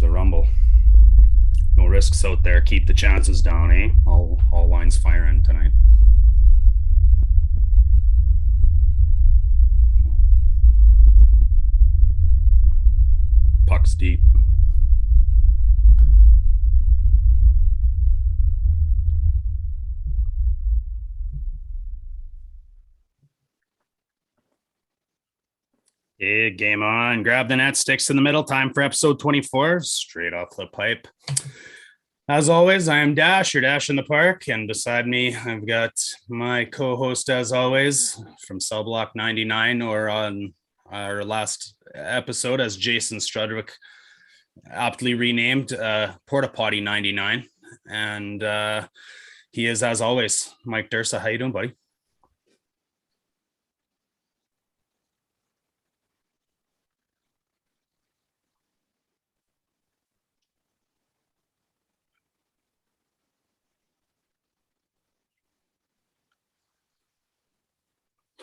the rumble. No risks out there. Keep the chances down, eh? All lines firing tonight. Pucks deep. Yeah, game on. Grab the net, sticks in the middle. Time for episode 24. Straight off the pipe. As always, I am Dash, your Dash in the Park, and beside me, I've got my co-host, as always, from Cell Block 99, or on our last episode as Jason Strudwick, aptly renamed Porta Potty 99. And he is, as always, Mike Dursa. How you doing, buddy?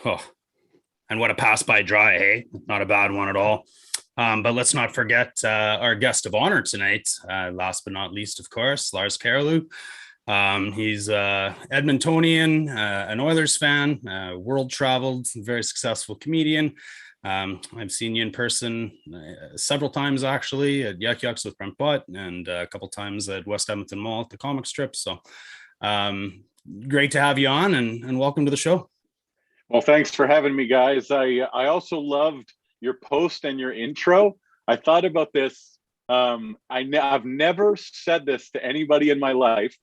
Oh, and what a pass by dry, hey? Not a bad one at all. But let's not forget our guest of honor tonight, last but not least, of course, Lars Callieou. He's Edmontonian, an Oilers fan, world traveled, very successful comedian. I've seen you in person several times, actually, at Yuck Yucks with Brent Butt, and a couple times at West Edmonton Mall at the comic strip. So great to have you on, and welcome to the show. Well, thanks for having me, guys. I also loved your post and your intro. I thought about this. I've never said this to anybody in my life.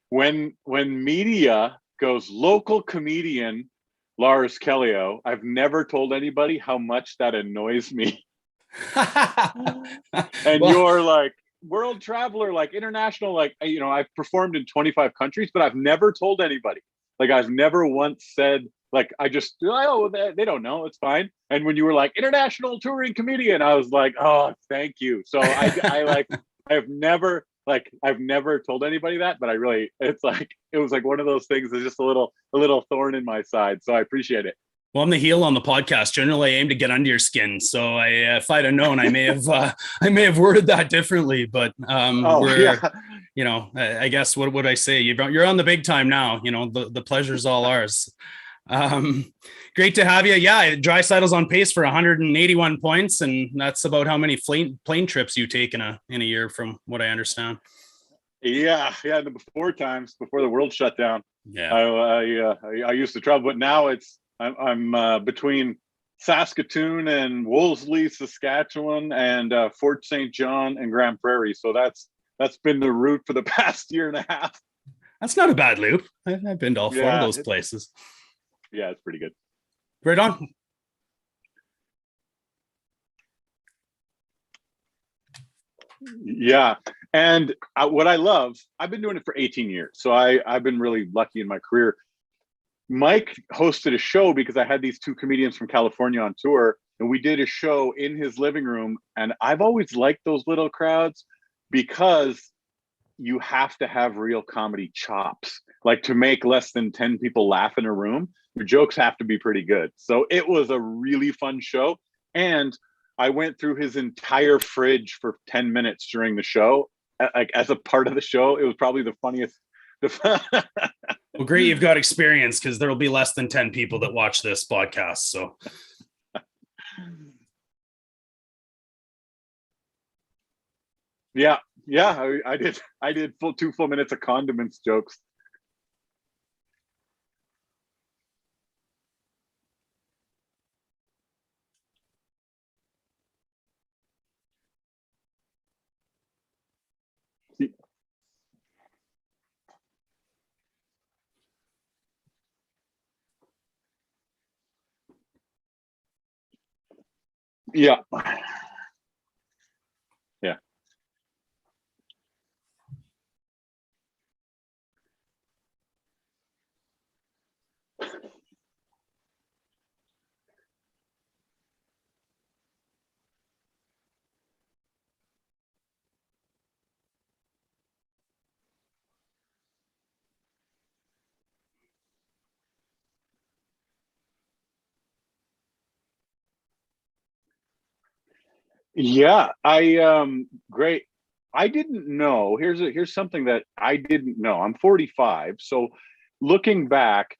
When media goes local comedian Lars Callieou, I've never told anybody how much that annoys me. And well, you're like world traveler, like international, like, you know, I've performed in 25 countries, but I've never told anybody. Like, I've never once said, like, I just, oh, they don't know, it's fine. And when you were like international touring comedian, I was like, oh, thank you. So I've never told anybody that, but it was like one of those things that's just a little thorn in my side. So I appreciate it. Well, I'm the heel on the podcast. Generally, I aim to get under your skin. So if I'd have known, I may have worded that differently. But you know, I guess what would I say? You're on the big time now. You know, the pleasure's all ours. Great to have you. Yeah, Draisaitl's on pace for 181 points, and that's about how many plane trips you take in a year, from what I understand. Yeah, before the world shut down. Yeah, I used to travel, but now I'm between Saskatoon and Wolseley, Saskatchewan, and Fort St. John and Grand Prairie. So that's been the route for the past year and a half. That's not a bad loop. I've been to all four of those places. Yeah, it's pretty good. Right on. Yeah. And what I love, I've been doing it for 18 years. So I've been really lucky in my career. Mike hosted a show because I had these two comedians from California on tour, and we did a show in his living room. And I've always liked those little crowds because you have to have real comedy chops. Like, to make less than 10 people laugh in a room, your jokes have to be pretty good. So it was a really fun show. And I went through his entire fridge for 10 minutes during the show. Like, as a part of the show, it was probably the funniest. Well, great. You've got experience, because there will be less than 10 people that watch this podcast. So yeah, I did two full minutes of condiments jokes. Yeah. Yeah. Yeah, great. I didn't know. Here's something that I didn't know. I'm 45, so looking back,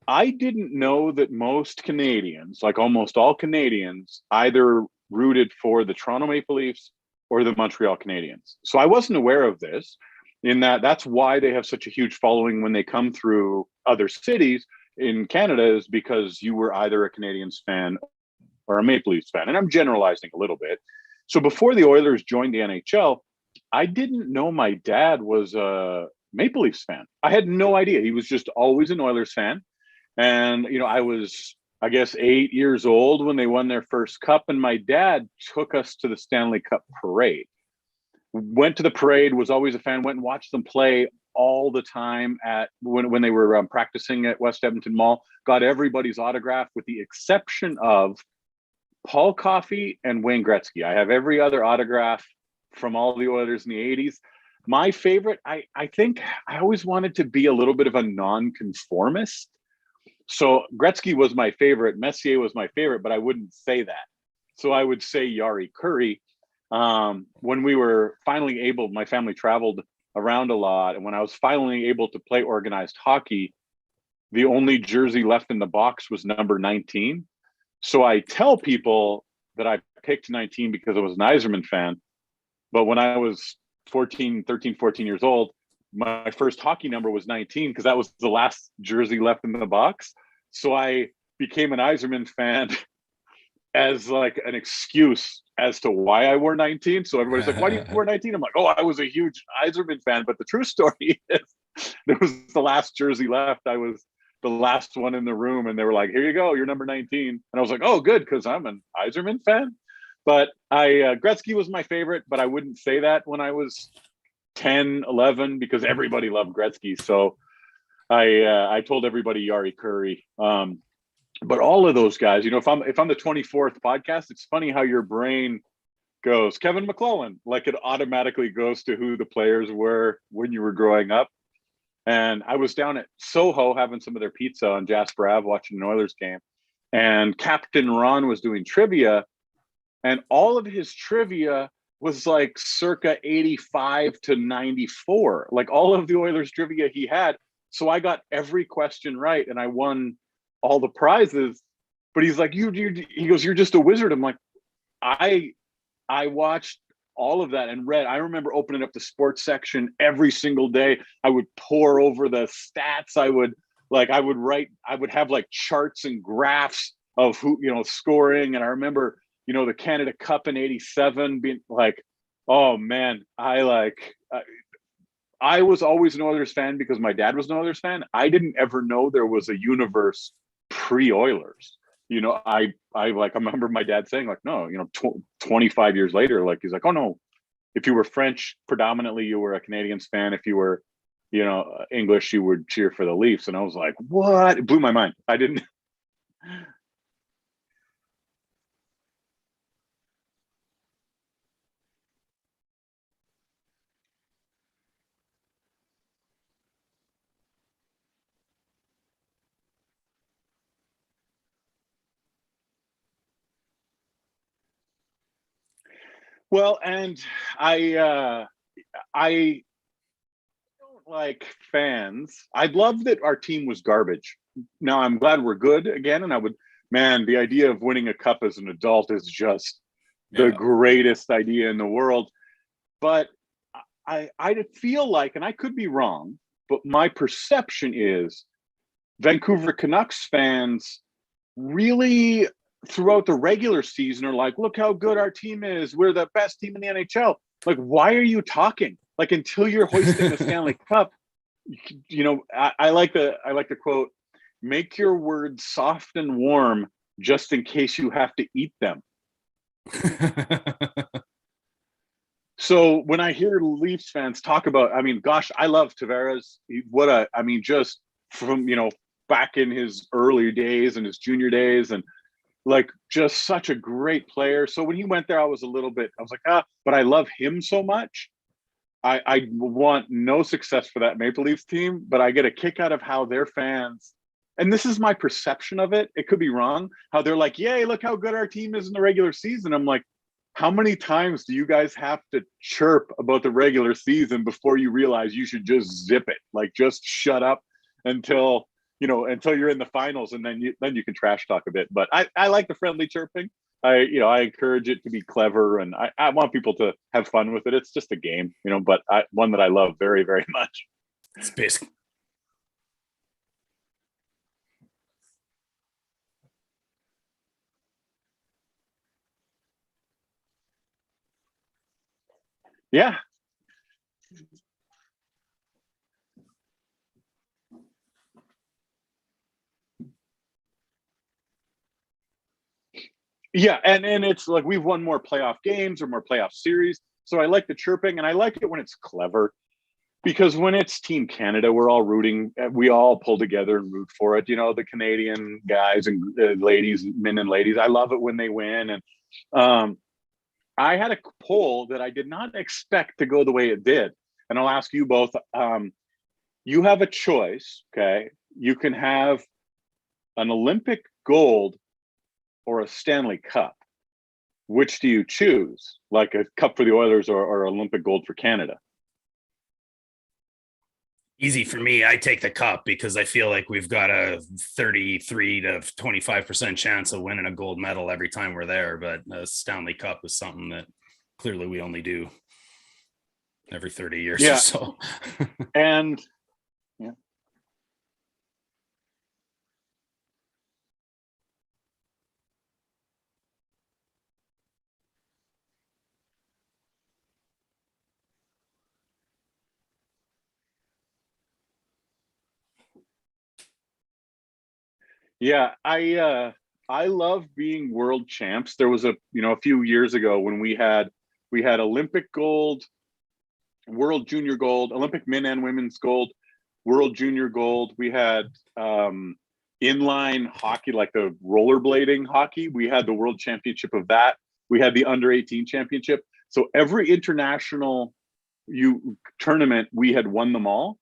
I didn't know that most Canadians, like almost all Canadians, either rooted for the Toronto Maple Leafs or the Montreal Canadiens. So I wasn't aware of this. In that's why they have such a huge following when they come through other cities in Canada, is because you were either a Canadiens fan or a Maple Leafs fan. And I'm generalizing a little bit. So before the Oilers joined the NHL, I didn't know my dad was a Maple Leafs fan. I had no idea. He was just always an Oilers fan. And, I was, I guess, 8 years old when they won their first cup. And my dad took us to the Stanley Cup Parade. Went to the parade, was always a fan, went and watched them play all the time at when they were practicing at West Edmonton Mall, got everybody's autograph with the exception of Paul Coffey and Wayne Gretzky. I have every other autograph from all the Oilers in the 80s. My favorite, I think I always wanted to be a little bit of a nonconformist. So Gretzky was my favorite. Messier was my favorite, but I wouldn't say that. So I would say Yari Curry. When we were finally able, my family traveled around a lot. And when I was finally able to play organized hockey, the only jersey left in the box was number 19. So I tell people that I picked 19 because I was an Yzerman fan. But when I was 13, 14 years old, my first hockey number was 19 because that was the last jersey left in the box. So I became an Yzerman fan as like an excuse as to why I wore 19. So everybody's like, why do you wear 19? I'm like, oh, I was a huge Yzerman fan. But the true story is there was the last jersey left. I was the last one in the room and they were like, here you go, you're number 19. And I was like, oh, good, because I'm an Yzerman fan. But Gretzky was my favorite, but I wouldn't say that when I was 10, 11, because everybody loved Gretzky. So I told everybody Yari Curry. But all of those guys, if I'm the 24th podcast, it's funny how your brain goes, Kevin McClellan, like it automatically goes to who the players were when you were growing up. And I was down at Soho having some of their pizza on Jasper Ave watching an Oilers game. And Captain Ron was doing trivia. And all of his trivia was like circa 85 to 94. Like all of the Oilers trivia he had. So I got every question right and I won all the prizes. But he's like, he goes, you're just a wizard. I'm like, I watched all of that and read. I remember opening up the sports section every single day. I would pore over the stats. I would write, I would have like charts and graphs of who, scoring. And I remember, the Canada Cup in 87 being like, oh man, I was always an Oilers fan because my dad was an Oilers fan. I didn't ever know there was a universe pre-Oilers. I remember my dad saying like, no, 25 years later, like he's like, oh no, if you were French, predominantly you were a Canadiens fan. If you were, English, you would cheer for the Leafs. And I was like, what? It blew my mind. I didn't. Well, and I don't like fans. I love that our team was garbage. Now I'm glad we're good again. And the idea of winning a cup as an adult is just the greatest idea in the world. But I feel like, and I could be wrong, but my perception is Vancouver Canucks fans really throughout the regular season are like, look how good our team is. We're the best team in the NHL. Like, why are you talking? Like, until you're hoisting the Stanley Cup, I like the quote, make your words soft and warm just in case you have to eat them. So when I hear Leafs fans talk about, gosh, I love Tavares. Just from, back in his early days and his junior days and like just such a great player. So when he went there, I was like, but I love him so much. I want no success for that Maple Leafs team, but I get a kick out of how their fans, and this is my perception of it, it could be wrong, how they're like, yay, look how good our team is in the regular season. I'm like, how many times do you guys have to chirp about the regular season before you realize you should just zip it? Like, just shut up until you're in the finals, and then you can trash talk a bit. But I like the friendly chirping. I encourage it to be clever, and I want people to have fun with it. It's just a game, but one that I love very, very much. It's basic. Yeah. Yeah, and it's like we've won more playoff games or more playoff series. So I like the chirping, and I like it when it's clever, because when it's Team Canada, we're all rooting. We all pull together and root for it. The Canadian guys and ladies, men and ladies. I love it when they win. And I had a poll that I did not expect to go the way it did. And I'll ask you both. You have a choice, okay? You can have an Olympic gold or a Stanley Cup. Which do you choose? Like a cup for the Oilers or Olympic gold for Canada? Easy for me. I take the cup because I feel like we've got a 33 to 25% chance of winning a gold medal every time we're there. But a Stanley Cup is something that clearly we only do every 30 years or so. And yeah. Yeah, I love being world champs. There was a few years ago when we had Olympic gold, World Junior gold, Olympic men and women's gold, World Junior gold. We had inline hockey, like the rollerblading hockey. We had the world championship of that. We had the under 18 championship. So every international tournament, we had won them all.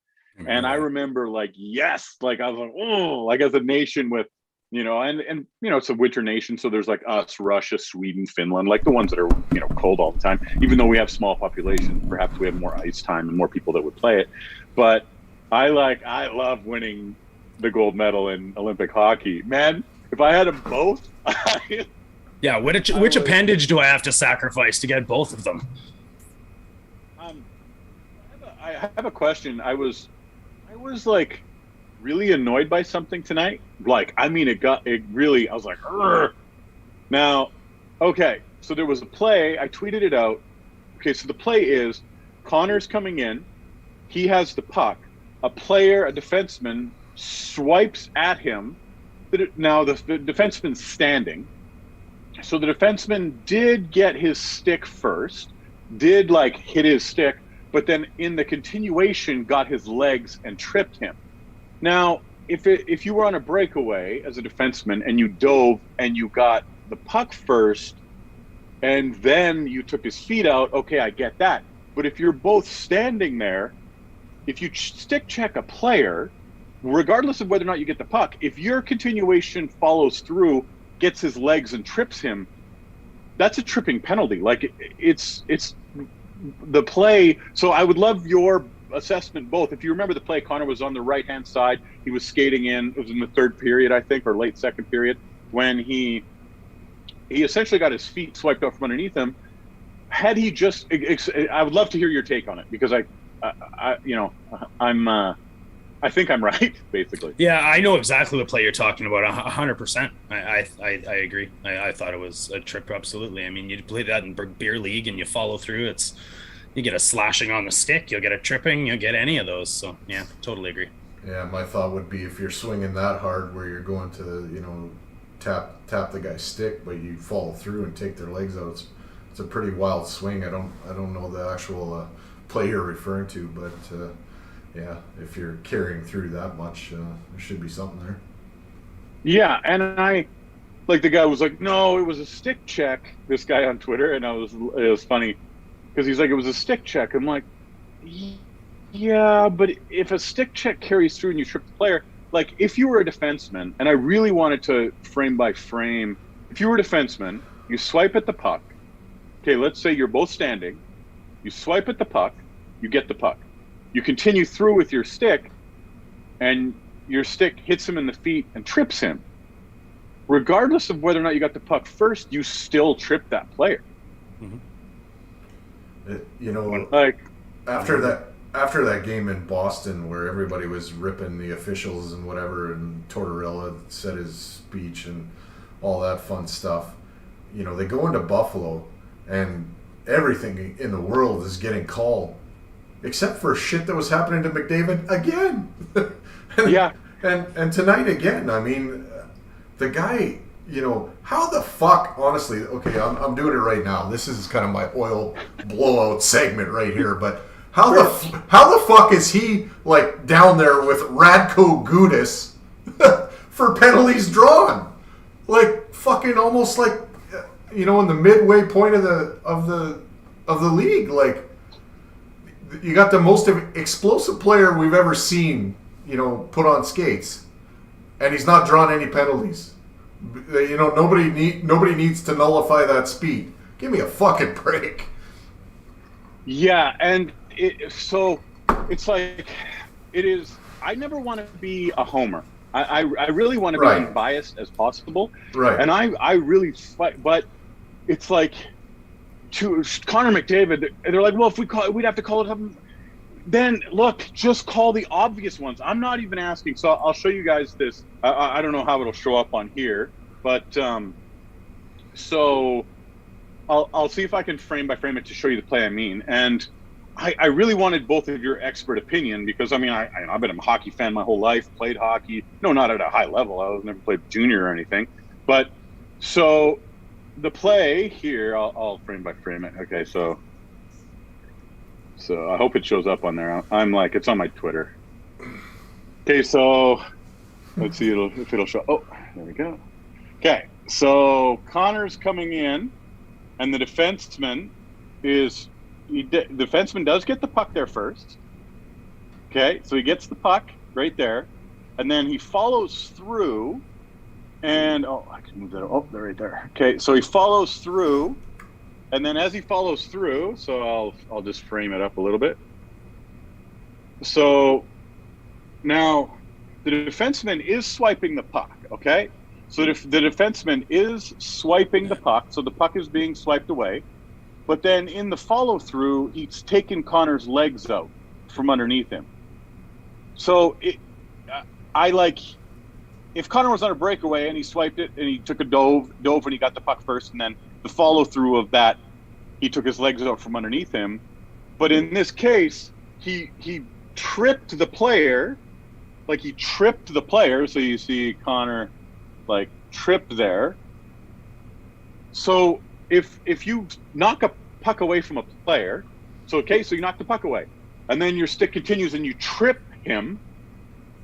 And I remember yes, I was like, oh, as a nation with, and it's a winter nation. So there's us, Russia, Sweden, Finland, the ones that are, cold all the time, even though we have small populations, perhaps we have more ice time and more people that would play it. But I love winning the gold medal in Olympic hockey, man. If I had them both. Yeah. Which appendage do I have to sacrifice to get both of them? I have a question. I was really annoyed by something tonight. I was like, Urgh. Now, okay. So there was a play, I tweeted it out. Okay. So the play is Connor's coming in. He has the puck. A defenseman swipes at him. Now the defenseman's standing. So the defenseman did get his stick first, did hit his stick, but then in the continuation got his legs and tripped him. Now, if you were on a breakaway as a defenseman and you dove and you got the puck first and then you took his feet out, okay, I get that. But if you're both standing there, if you stick check a player, regardless of whether or not you get the puck, if your continuation follows through, gets his legs and trips him, that's a tripping penalty. It's the play. So I would love your assessment both. If you remember the play, Connor was on the right-hand side. He was skating in. It was in the third period, I think, or late second period, when he essentially got his feet swiped out from underneath him. Had he just, I would love to hear your take on it, because I think I'm right, basically. Yeah, I know exactly what play you're talking about. 100%. I agree. I thought it was a trip, absolutely. I mean, you play that in beer league and you follow through. You get a slashing on the stick, you'll get a tripping, you'll get any of those. So yeah, totally agree. Yeah, my thought would be, if you're swinging that hard where you're going to tap the guy's stick, but you follow through and take their legs out, it's a pretty wild swing. I don't know the actual play you're referring to, but. Yeah, if you're carrying through that much, there should be something there. Yeah, and the guy was like, no, it was a stick check, this guy on Twitter, and it was funny, because he's like, it was a stick check. I'm like, yeah, but if a stick check carries through and you trip the player, if you were a defenseman, and I really wanted to frame by frame, if you were a defenseman, you swipe at the puck, okay, let's say you're both standing, you swipe at the puck, you get the puck. You continue through with your stick, and your stick hits him in the feet and trips him. Regardless of whether or not you got the puck first, you still trip that player. Like after that game in Boston where everybody was ripping the officials and whatever, and Tortorella said his speech and all that fun stuff, they go into Buffalo and everything in the world is getting called except for shit that was happening to McDavid again. Yeah. And tonight again, I mean, the guy, how the fuck, honestly, okay, I'm doing it right now. This is kind of my oil blowout segment right here, but how the fuck is he, like, down there with Radko Gudas for penalties drawn? Like, fucking almost like, in the midway point of the league. Like, you got the most explosive player we've ever seen, put on skates, and he's not drawn any penalties. Nobody needs to nullify that speed. Give me a fucking break. Yeah, and it's like, it is. I never want to be a homer. I really want to be unbiased as possible. Right. And I really fight, but it's like, to Connor McDavid, they're like, well, if we'd have to call it up. Then look, just call the obvious ones. I'm not even asking. So I'll show you guys this. I don't know how it'll show up on here, but so I'll see if I can frame by frame it to show you the play I mean. And I really wanted both of your expert opinion because I've been a hockey fan my whole life, played hockey. No, not at a high level. I was never played junior or anything. But so the play here, I'll frame by frame it. Okay, so I hope it shows up on there. I'm like, it's on my Twitter. Okay, so let's see if it'll show. Oh, there we go. Okay, so Connor's coming in, and the defenseman does get the puck there first. Okay, so he gets the puck right there, and then he follows through, and I can move that. Oh, they're right there. Okay, so he follows through. And then as he follows through, so I'll just frame it up a little bit. So now the defenseman is swiping the puck, okay? So the defenseman is swiping the puck, so the puck is being swiped away. But then in the follow through, he's taken Connor's legs out from underneath him. So if Connor was on a breakaway and he swiped it and he took a dove and he got the puck first, and then the follow through of that, he took his legs out from underneath him. But in this case, he tripped the player, so you see Connor like tripped there. So if you knock a puck away from a player, so you knock the puck away, and then your stick continues and you trip him,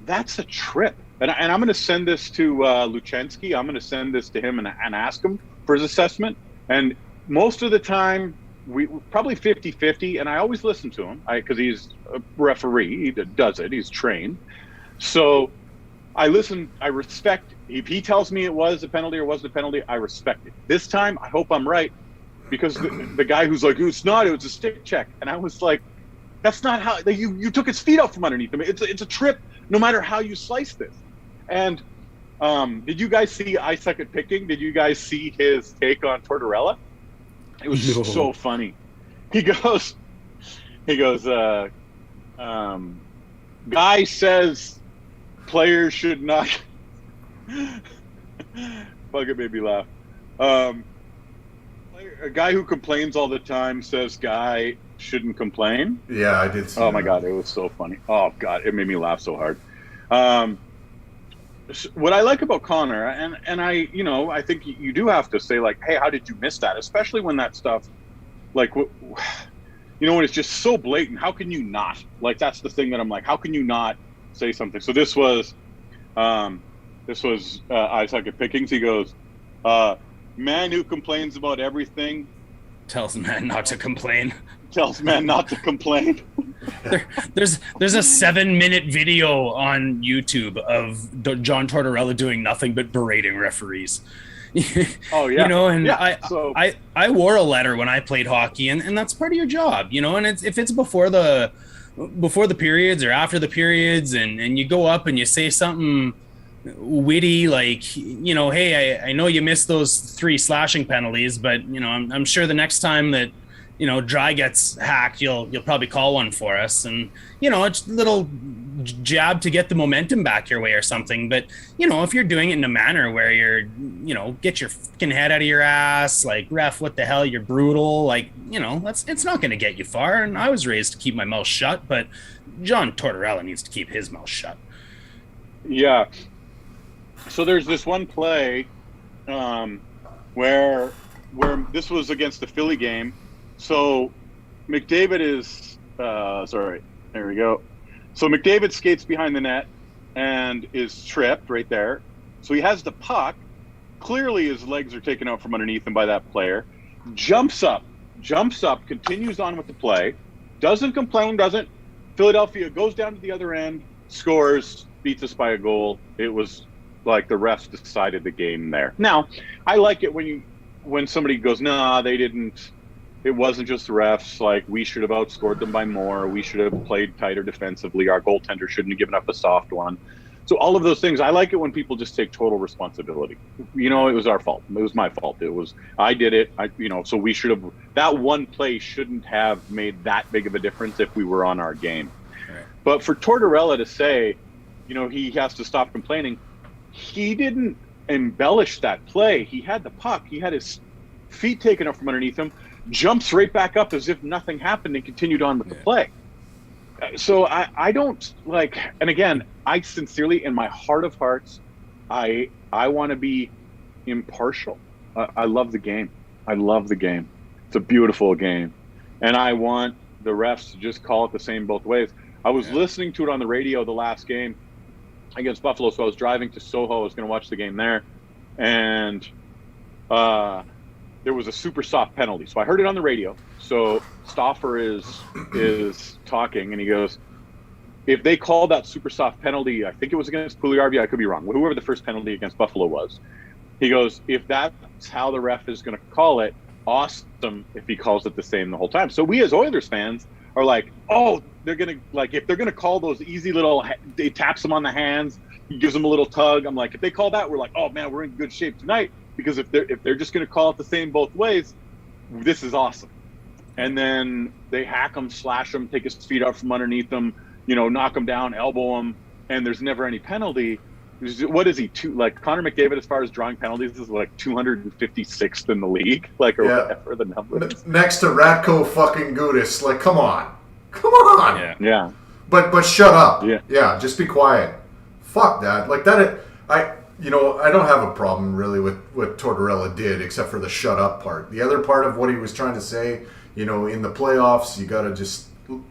that's a trip. And I'm going to send this to Luchensky. I'm going to send this to him and ask him for his assessment. And most of the time, we probably 50-50, and I always listen to him because he's a referee. He does it. He's trained. So I listen. I respect. If he tells me it was a penalty or wasn't a penalty, I respect it. This time, I hope I'm right, because the guy who's like, it's not. It was a stick check. And I was like, that's not how you took his feet out from underneath him. It's a trip, no matter how you slice this. And did you guys see I Suck at Picking? Did you guys see his take on Tortorella? It was so funny. He goes, guy says players should not. Fuck, it made me laugh. A guy who complains all the time says guy shouldn't complain. Yeah, I did see that. My God, it was so funny. Oh, God, it made me laugh so hard. What I like about Connor, and I think you do have to say, like, hey, how did you miss that? Especially when that stuff, like, when it's just so blatant. How can you not? Like, that's the thing that I'm like, how can you not say something? So this was I Suck at Pickings. He goes, man who complains about everything tells man not to complain. Tells man not to complain. There's a 7-minute video on YouTube of John Tortorella doing nothing but berating referees. Oh yeah. And Yeah. I wore a letter when I played hockey, and that's part of your job, and if it's before the periods or after the periods, and you go up and you say something witty like, hey, I know you missed those 3 slashing penalties, but I'm sure the next time that Dry gets hacked, you'll probably call one for us, and it's a little jab to get the momentum back your way or something. But if you're doing it in a manner where you're get your fucking head out of your ass, like, ref, what the hell, you're brutal, like, it's not going to get you far. And I was raised to keep my mouth shut, but John Tortorella needs to keep his mouth shut. Yeah. So there's this one play where this was against the Philly game. So McDavid is there we go. So McDavid skates behind the net and is tripped right there. So he has the puck. Clearly his legs are taken out from underneath him by that player. Jumps up, continues on with the play. Doesn't complain, doesn't. Philadelphia goes down to the other end, scores, beats us by a goal. It was like the refs decided the game there. Now, I like it when somebody goes, nah, they didn't. It wasn't just the refs. Like, we should have outscored them by more. We should have played tighter defensively. Our goaltender shouldn't have given up a soft one. So all of those things, I like it when people just take total responsibility. It was our fault. It was my fault. I did it. So we should have, that one play shouldn't have made that big of a difference if we were on our game. Right. But for Tortorella to say, he has to stop complaining, he didn't embellish that play. He had the puck. He had his feet taken up from underneath him, jumps right back up as if nothing happened and continued on with the play. So I don't like, and again, I sincerely, in my heart of hearts, I want to be impartial. I love the game. It's a beautiful game. And I want the refs to just call it the same both ways. I was listening to it on the radio the last game against Buffalo, so I was driving to Soho. I was going to watch the game there, and there was a super soft penalty. So I heard it on the radio. So Stauffer is talking, and he goes, if they called that super soft penalty, I think it was against Puljujarvi, I could be wrong, whoever the first penalty against Buffalo was, he goes, if that's how the ref is going to call it, awesome if he calls it the same the whole time. So we as Oilers fans are like, oh, they're going to, like, if they're going to call those easy little, they taps them on the hands, he gives them a little tug. I'm like, if they call that, we're like, oh man, we're in good shape tonight, because if they're just going to call it the same both ways, this is awesome. And then they hack him, slash him, take his feet out from underneath him, knock him down, elbow him, and there's never any penalty. What is he? Connor McDavid, as far as drawing penalties, is like 256th in the league, whatever the number is. Next to Ratko fucking Gudis. Like, come on. Yeah. But shut up. Yeah. Just be quiet. Fuck that. Like that. I don't have a problem really with what Tortorella did, except for the shut up part. The other part of what he was trying to say, in the playoffs, you got to just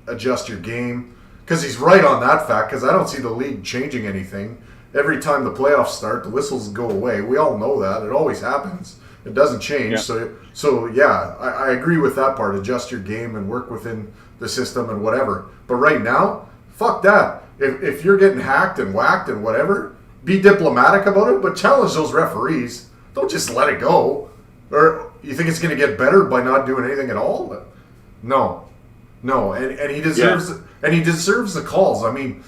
adjust your game. Because he's right on that fact, because I don't see the league changing anything. Every time the playoffs start, the whistles go away. We all know that. It always happens. It doesn't change. Yeah. So I agree with that part. Adjust your game and work within the system and whatever. But right now, fuck that. If you're getting hacked and whacked and whatever, be diplomatic about it, but challenge those referees. Don't just let it go. Or you think it's going to get better by not doing anything at all? No. And he deserves and he deserves the calls. I mean,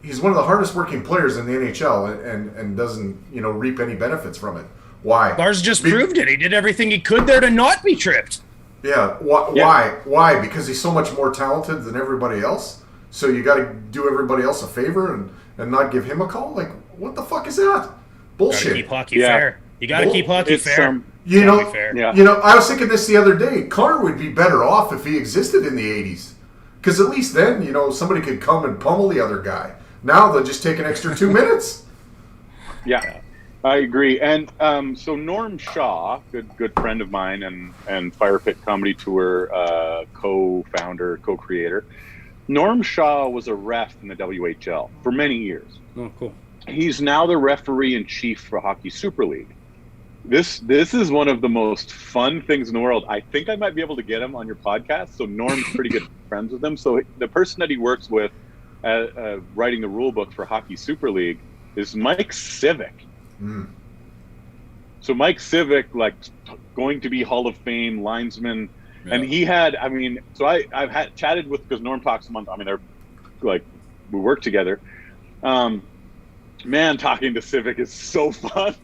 he's one of the hardest working players in the NHL and doesn't, reap any benefits from it. Why? Lars just proved it. He did everything he could there to not be tripped. Yeah. Why? Because he's so much more talented than everybody else. So you got to do everybody else a favor and not give him a call? Like, what the fuck is that? Bullshit. Keep hockey fair. You got to keep hockey fair. I was thinking this the other day. Connor would be better off if he existed in the 80s. Because at least then, somebody could come and pummel the other guy. Now they'll just take an extra 2 minutes. Yeah, I agree. And so Norm Shaw, good friend of mine and Firepit Comedy Tour co-founder, co-creator. Norm Shaw was a ref in the WHL for many years. Oh, cool. He's now the referee-in-chief for Hockey Super League. This is one of the most fun things in the world. I think I might be able to get him on your podcast. So Norm's pretty good friends with him. So the person that he works with writing the rule book for Hockey Super League is Mike Civic. So Mike Civic, like going to be Hall of Fame linesman, and he had, I mean, so I've had chatted with, because Norm talks a month. I mean, they're like, we work together. Man, talking to Civic is so fun.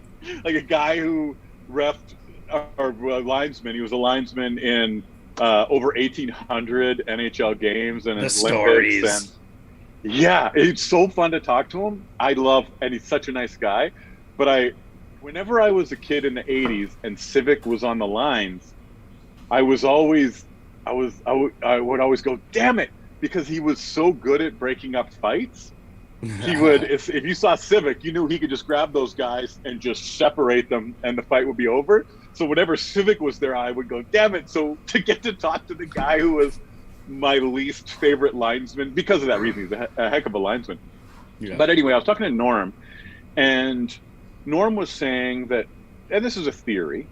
Like a guy who refed or linesman. He was a linesman in over 1,800 NHL games and the Olympics. stories. And yeah, it's so fun to talk to him. I love, and he's such a nice guy. But whenever I was a kid in the 80s and Civic was on the lines, I would always go, damn it, because he was so good at breaking up fights. He would, if you saw Civic, you knew he could just grab those guys and just separate them and the fight would be over. So whenever Civic was there, I would go, damn it. So to get to talk to the guy who was my least favorite linesman, because of that reason, he's a heck of a linesman. Yeah. But anyway, I was talking to Norm, and Norm was saying that, and this is a theory,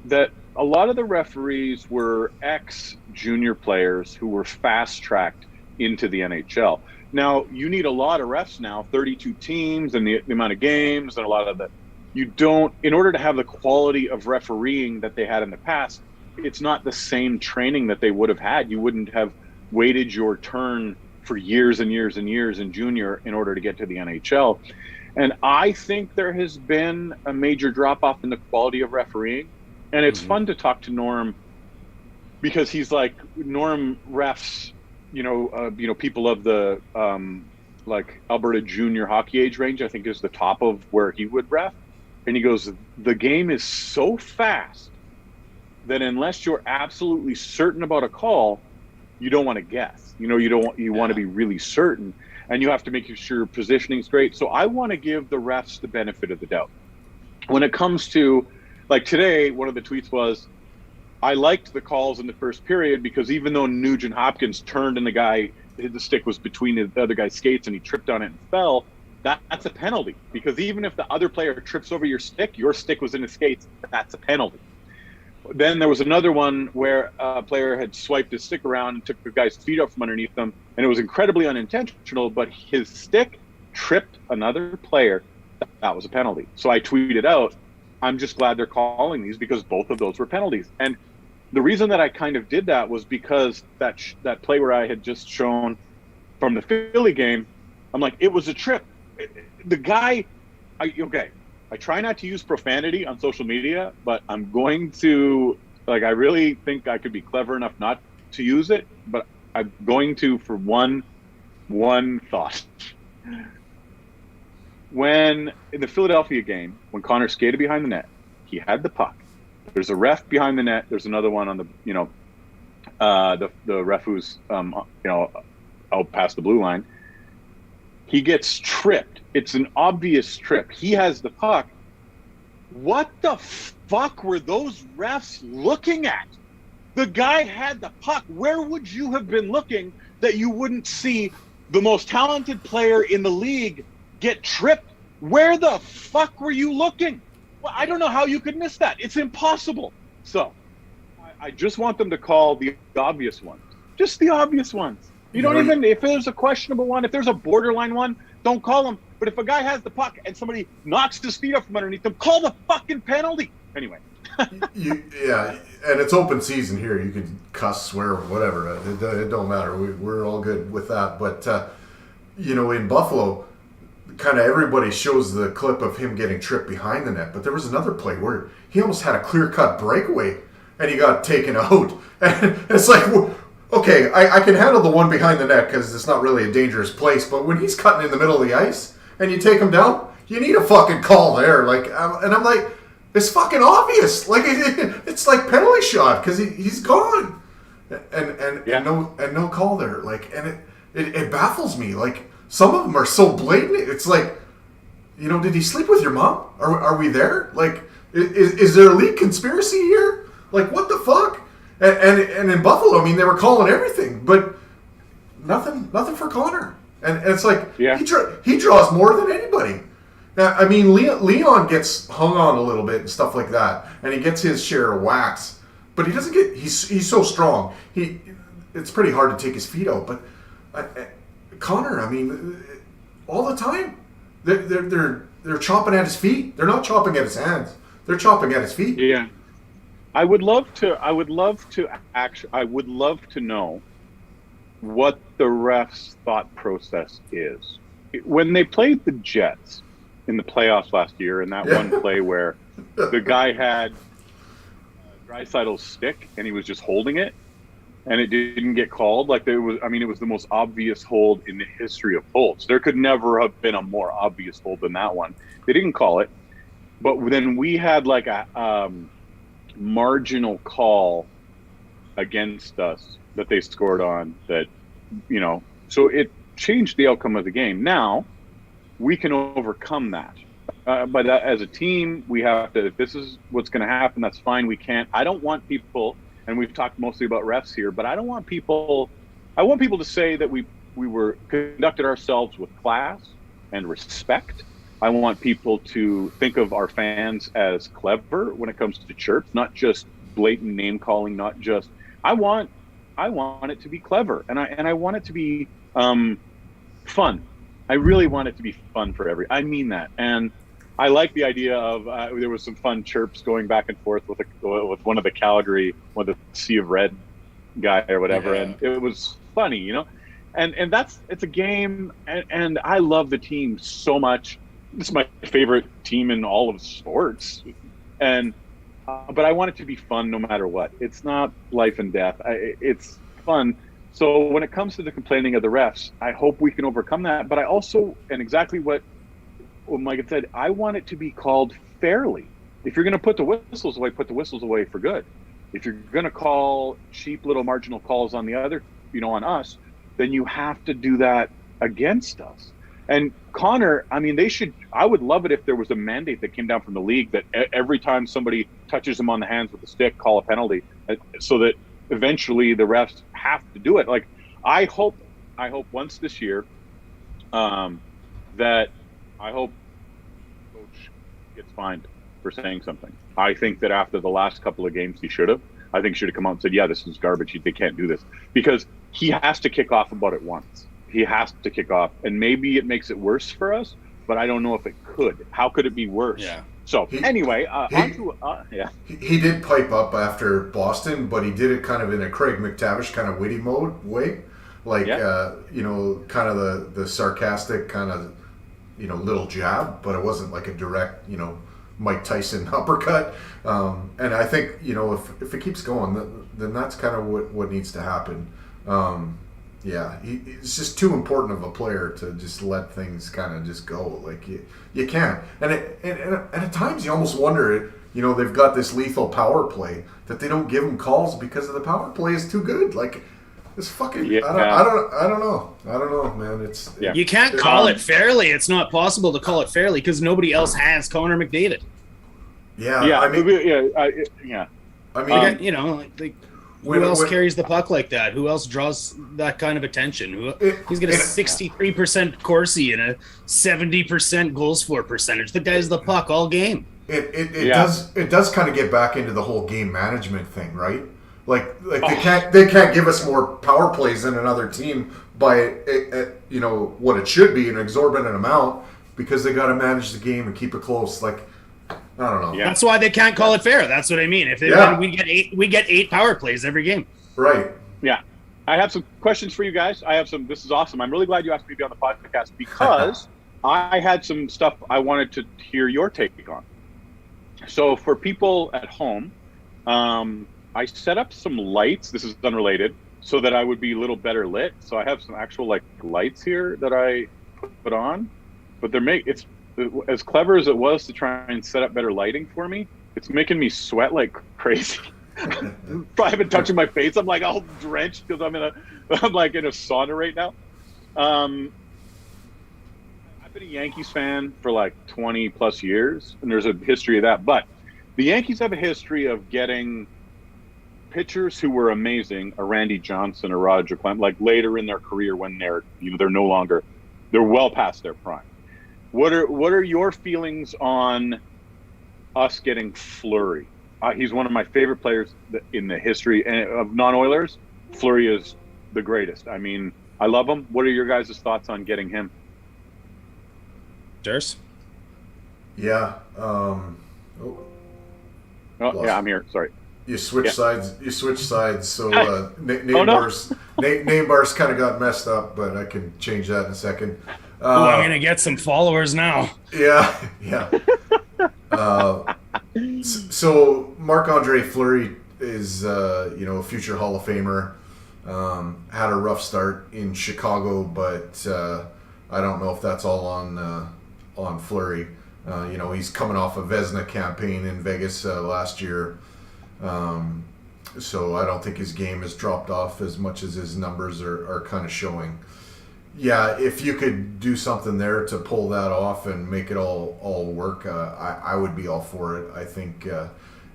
that a lot of the referees were ex-junior players who were fast-tracked into the NHL. Now, you need a lot of refs now, 32 teams and the amount of games and a lot of the, in order to have the quality of refereeing that they had in the past, it's not the same training that they would have had. You wouldn't have waited your turn for years and years and years in junior in order to get to the NHL. And I think there has been a major drop-off in the quality of refereeing. And it's fun to talk to Norm, because he's like, Norm refs, people of the like Alberta junior hockey age range, I think is the top of where he would ref. And he goes, the game is so fast that unless you're absolutely certain about a call, you don't want to guess. You want to be really certain, and you have to make sure your positioning's great. So I want to give the refs the benefit of the doubt. When it comes to, like today, one of the tweets was, I liked the calls in the first period because even though Nugent Hopkins turned and the stick was between the other guy's skates and he tripped on it and fell, that's a penalty. Because even if the other player trips over your stick was in his skates, that's a penalty. Then there was another one where a player had swiped his stick around and took the guy's feet up from underneath them, and it was incredibly unintentional, but his stick tripped another player. That was a penalty. So I tweeted out, I'm just glad they're calling these because both of those were penalties. And the reason that I kind of did that was because that play where I had just shown from the Philly game, I'm like, it was a trip. The guy, I try not to use profanity on social media, but I'm going to, I really think I could be clever enough not to use it, but I'm going to for one thought. When in the Philadelphia game, when Connor skated behind the net, he had the puck. There's a ref behind the net. There's another one on the, the ref who's, out past the blue line. He gets tripped. It's an obvious trip. He has the puck. What the fuck were those refs looking at? The guy had the puck. Where would you have been looking that you wouldn't see the most talented player in the league get tripped? Where the fuck were you looking? Well, I don't know how you could miss that. It's impossible. So I just want them to call the obvious ones. Just the obvious ones. You don't even, if there's a questionable one, if there's a borderline one, don't call them. But if a guy has the puck and somebody knocks his feet up from underneath them, call the fucking penalty. Anyway. Yeah, and it's open season here. You can cuss, swear, whatever. It don't matter. We're all good with that. But, in Buffalo, kind of everybody shows the clip of him getting tripped behind the net. But there was another play where he almost had a clear-cut breakaway, and he got taken out. And it's like, okay, I can handle the one behind the net because it's not really a dangerous place. But when he's cutting in the middle of the ice and you take him down, you need a fucking call there. And I'm like, it's fucking obvious. It's like penalty shot because he's gone, and no call there. And it baffles me. Some of them are so blatant. It's like, did he sleep with your mom? Are we there? Is there a league conspiracy here? What the fuck? And in Buffalo, I mean, they were calling everything, but nothing for Connor. And it's like, he draws more than anybody. I mean, Leon gets hung on a little bit and stuff like that, and he gets his share of whacks, but he doesn't get. He's so strong. It's pretty hard to take his feet out. But Connor, I mean, all the time, they're chopping at his feet. They're not chopping at his hands. they're chopping at his feet. Yeah. I would love to know what the refs' thought process is. When they played the Jets in the playoffs last year, in that one play where the guy had Draisaitl's stick and he was just holding it, and it didn't get called. Like, it was the most obvious hold in the history of holds. There could never have been a more obvious hold than that one. They didn't call it, but then we had like a marginal call against us that they scored on that, so it changed the outcome of the game. Now we can overcome that. But as a team, we have to, if this is what's going to happen, that's fine. I don't want people, and we've talked mostly about refs here, but I want people to say that we conducted ourselves with class and respect. I want people to think of our fans as clever when it comes to chirps, not just blatant name calling, not just, I want it to be clever, and I want it to be fun. I really want it to be fun for I mean that. And I like the idea of there was some fun chirps going back and forth with one of the Calgary, one of the Sea of Red guy or whatever, and it was funny, and it's a game, and I love the team so much. This is my favorite team in all of sports, and but I want it to be fun no matter what. It's not life and death. It's fun. So when it comes to the complaining of the refs, I hope we can overcome that. But I also, and exactly what Mike had said, I want it to be called fairly. If you're going to put the whistles away for good. If you're going to call cheap little marginal calls on the other, on us, then you have to do that against us. And Connor, I would love it if there was a mandate that came down from the league that every time somebody touches them on the hands with a stick, call a penalty, so that eventually the refs have to do it. Like, I hope once this year that I hope coach gets fined for saying something. I think that after the last couple of games he should have. I think he should have come out and said, yeah, this is garbage. They can't do this. Because he has to kick off about it once. He has to kick off. And maybe it makes it worse for us, but I don't know if it could. How could it be worse? Yeah. So anyway, he did pipe up after Boston, but he did it kind of in a Craig McTavish kind of witty way. Like, kind of the sarcastic kind of, little jab, but it wasn't like a direct, Mike Tyson uppercut. And I think, if it keeps going, then that's kind of what needs to happen. He's just too important of a player to just let things kind of just go. Like, you can't. And at times you almost wonder, they've got this lethal power play that they don't give him calls because of the power play is too good. Like, it's fucking. I don't know, man. It's you can't call it fairly. It's not possible to call it fairly because nobody else has Connor McDavid. Who else carries the puck like that? Who else draws that kind of attention? He's got a 63% Corsi and a 70% goals for percentage. The guy's the puck all game. It does kind of get back into the whole game management thing, right? Like they can't give us more power plays than another team by what it should be, an exorbitant amount, because they got to manage the game and keep it close. Like, I don't know. Yeah. That's why they can't call it fair. That's what I mean. If they win, we get 8 power plays every game. Right. Yeah. I have some questions for you guys. This is awesome. I'm really glad you asked me to be on the podcast because I had some stuff I wanted to hear your take on. So for people at home, I set up some lights. This is unrelated, so that I would be a little better lit. So I have some actual lights here that I put on, but it's as clever as it was to try and set up better lighting for me. It's making me sweat like crazy. Probably been touching my face. I'm like all drenched because I'm in a sauna right now. I've been a Yankees fan for like 20 plus years, and there's a history of that. But the Yankees have a history of getting pitchers who were amazing, a Randy Johnson, a Roger Clemens, like later in their career when they're they're well past their prime. What are your feelings on us getting Fleury? He's one of my favorite players in the history of non-Oilers. Fleury is the greatest. I mean, I love him. What are your guys' thoughts on getting him? Durs? Yeah. Oh, yeah, I'm here. Sorry. You switch sides. You switch sides. So name Oh, no. bars, name bars kind of got messed up, but I can change that in a second. I'm gonna get some followers now. Yeah. So Marc-Andre Fleury is a future Hall of Famer. Had a rough start in Chicago, but I don't know if that's all on Fleury. He's coming off a Vezina campaign in Vegas last year. So I don't think his game has dropped off as much as his numbers are kind of showing. Yeah, if you could do something there to pull that off and make it all work, I would be all for it. I think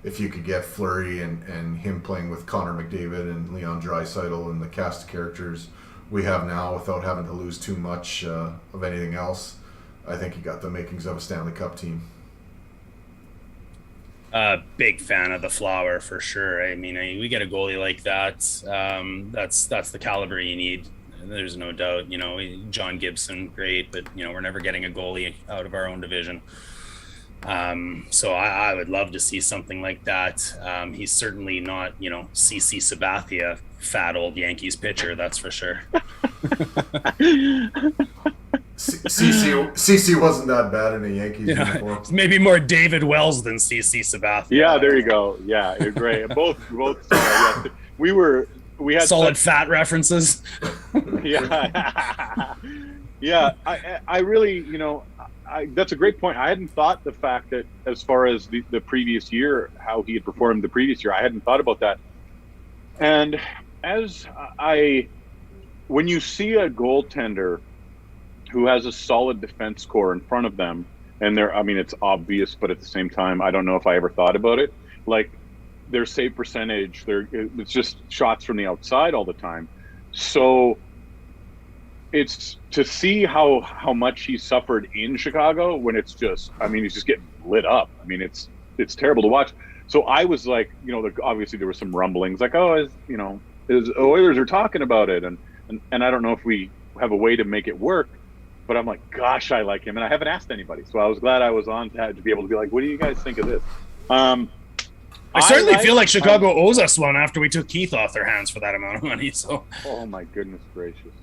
if you could get Fleury and him playing with Connor McDavid and Leon Draisaitl and the cast of characters we have now without having to lose too much of anything else, I think you got the makings of a Stanley Cup team. Big fan of the Flower for sure. I mean, we get a goalie like that. That's the caliber you need. There's no doubt. John Gibson, great, but we're never getting a goalie out of our own division. So I would love to see something like that. He's certainly not, CC Sabathia, fat old Yankees pitcher, that's for sure. CC wasn't that bad in a Yankees uniform. Maybe more David Wells than CC Sabathia. Yeah, there you go. Yeah, you're great. Both. We had solid fat references. Yeah. Yeah. I really, that's a great point. I hadn't thought the fact that as far as the previous year, how he had performed the previous year, I hadn't thought about that. And when you see a goaltender who has a solid defense core in front of them, and it's obvious, but at the same time, I don't know if I ever thought about it. Like their save percentage, it's just shots from the outside all the time. So it's to see how much he suffered in Chicago when it's just, he's just getting lit up. It's terrible to watch. So I was like, obviously there were some rumblings like, his Oilers are talking about it. And I don't know if we have a way to make it work, but I'm like, gosh, I like him. And I haven't asked anybody. So I was glad I was on to be able to be like, what do you guys think of this? I certainly feel like Chicago owes us one after we took Keith off their hands for that amount of money. So, oh my goodness gracious,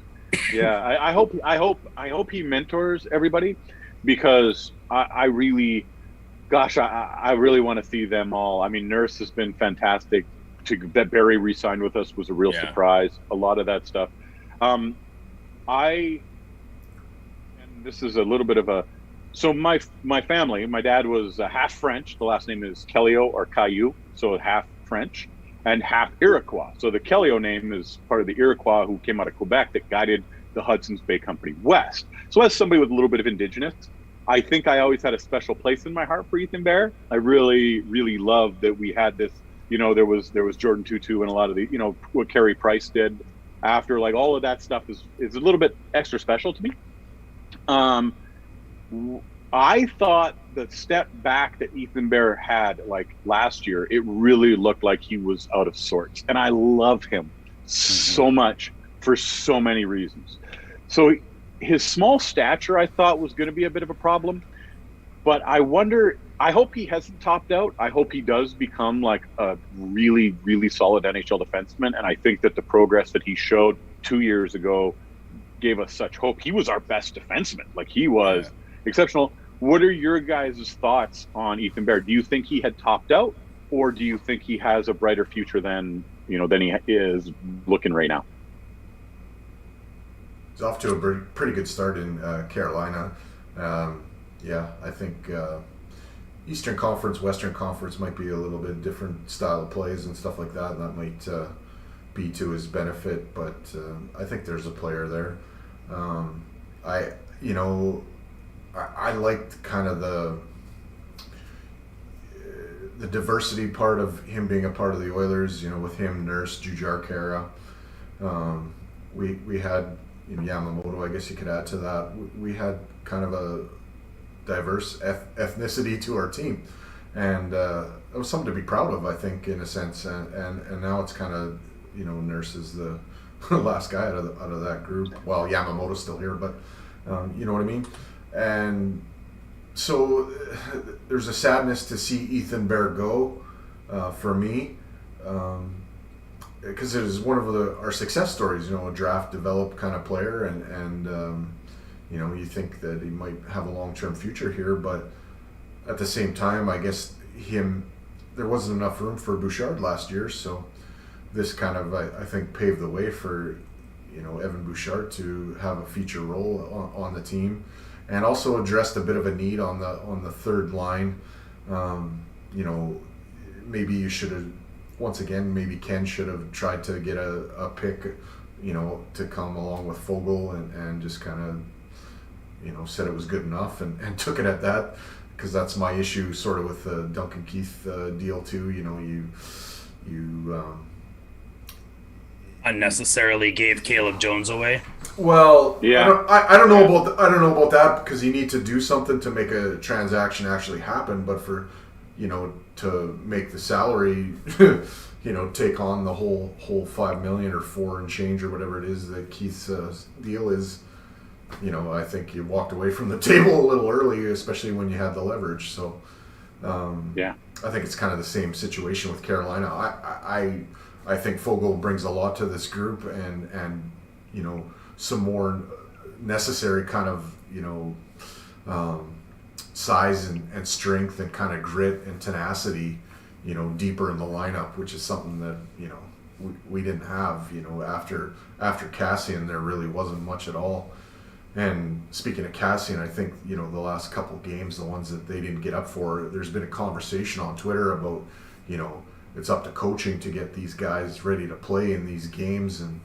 yeah. I hope he mentors everybody, because I really want to see them all. Nurse has been fantastic. That Barry re-signed with us was a real surprise. A lot of that stuff. And this is a little bit of a. So my family, my dad was half French. The last name is Callieou or Callieou, so half French and half Iroquois. So the Callieou name is part of the Iroquois who came out of Quebec that guided the Hudson's Bay Company west. So as somebody with a little bit of Indigenous, I think I always had a special place in my heart for Ethan Bear. I really, really loved that we had this. There was Jordan Tutu and a lot of the what Carey Price did after, like all of that stuff is a little bit extra special to me. I thought the step back that Ethan Bear had like last year, it really looked like he was out of sorts. And I love him so much for so many reasons. So his small stature, I thought, was going to be a bit of a problem. But I hope he hasn't topped out. I hope he does become like a really, really solid NHL defenseman. And I think that the progress that he showed 2 years ago gave us such hope. He was our best defenseman. Like he was exceptional. What are your guys' thoughts on Ethan Bear? Do you think he had topped out, or do you think he has a brighter future than he is looking right now? He's off to a pretty good start in Carolina. I think Eastern Conference, Western Conference might be a little bit different style of plays and stuff like that. And that might be to his benefit, but I think there's a player there. I liked kind of the diversity part of him being a part of the Oilers. With him, Nurse, Jujhar Khaira. We had Yamamoto. I guess you could add to that. We had kind of a diverse ethnicity to our team, and it was something to be proud of, I think, in a sense. And now it's kind of Nurse is the last guy out of that group. Well, Yamamoto's still here, but you know what I mean. And so there's a sadness to see Ethan Bear go, for me, because it was one of our success stories. A draft developed kind of player, and you think that he might have a long-term future here, but at the same time, I guess there wasn't enough room for Bouchard last year, so this kind of I think paved the way for Evan Bouchard to have a feature role on the team, and also addressed a bit of a need on the third line. Maybe you should have, once again, maybe Ken should have tried to get a pick, to come along with Fogle and just kind of, said it was good enough and took it at that, because that's my issue sort of with the Duncan Keith deal too. You unnecessarily gave Caleb Jones away. Well, yeah. I don't know about that, because you need to do something to make a transaction actually happen. But for to make the salary, take on the whole $5 million or $4 and change or whatever it is that Keith's deal is, I think you walked away from the table a little early, especially when you had the leverage. So, I think it's kind of the same situation with Carolina. I think Fogle brings a lot to this group, and some more necessary kind of size and strength and kind of grit and tenacity, deeper in the lineup, which is something that we didn't have. After Cassian, there really wasn't much at all. And speaking of Cassian, I think the last couple games, the ones that they didn't get up for, there's been a conversation on Twitter about it's up to coaching to get these guys ready to play in these games, and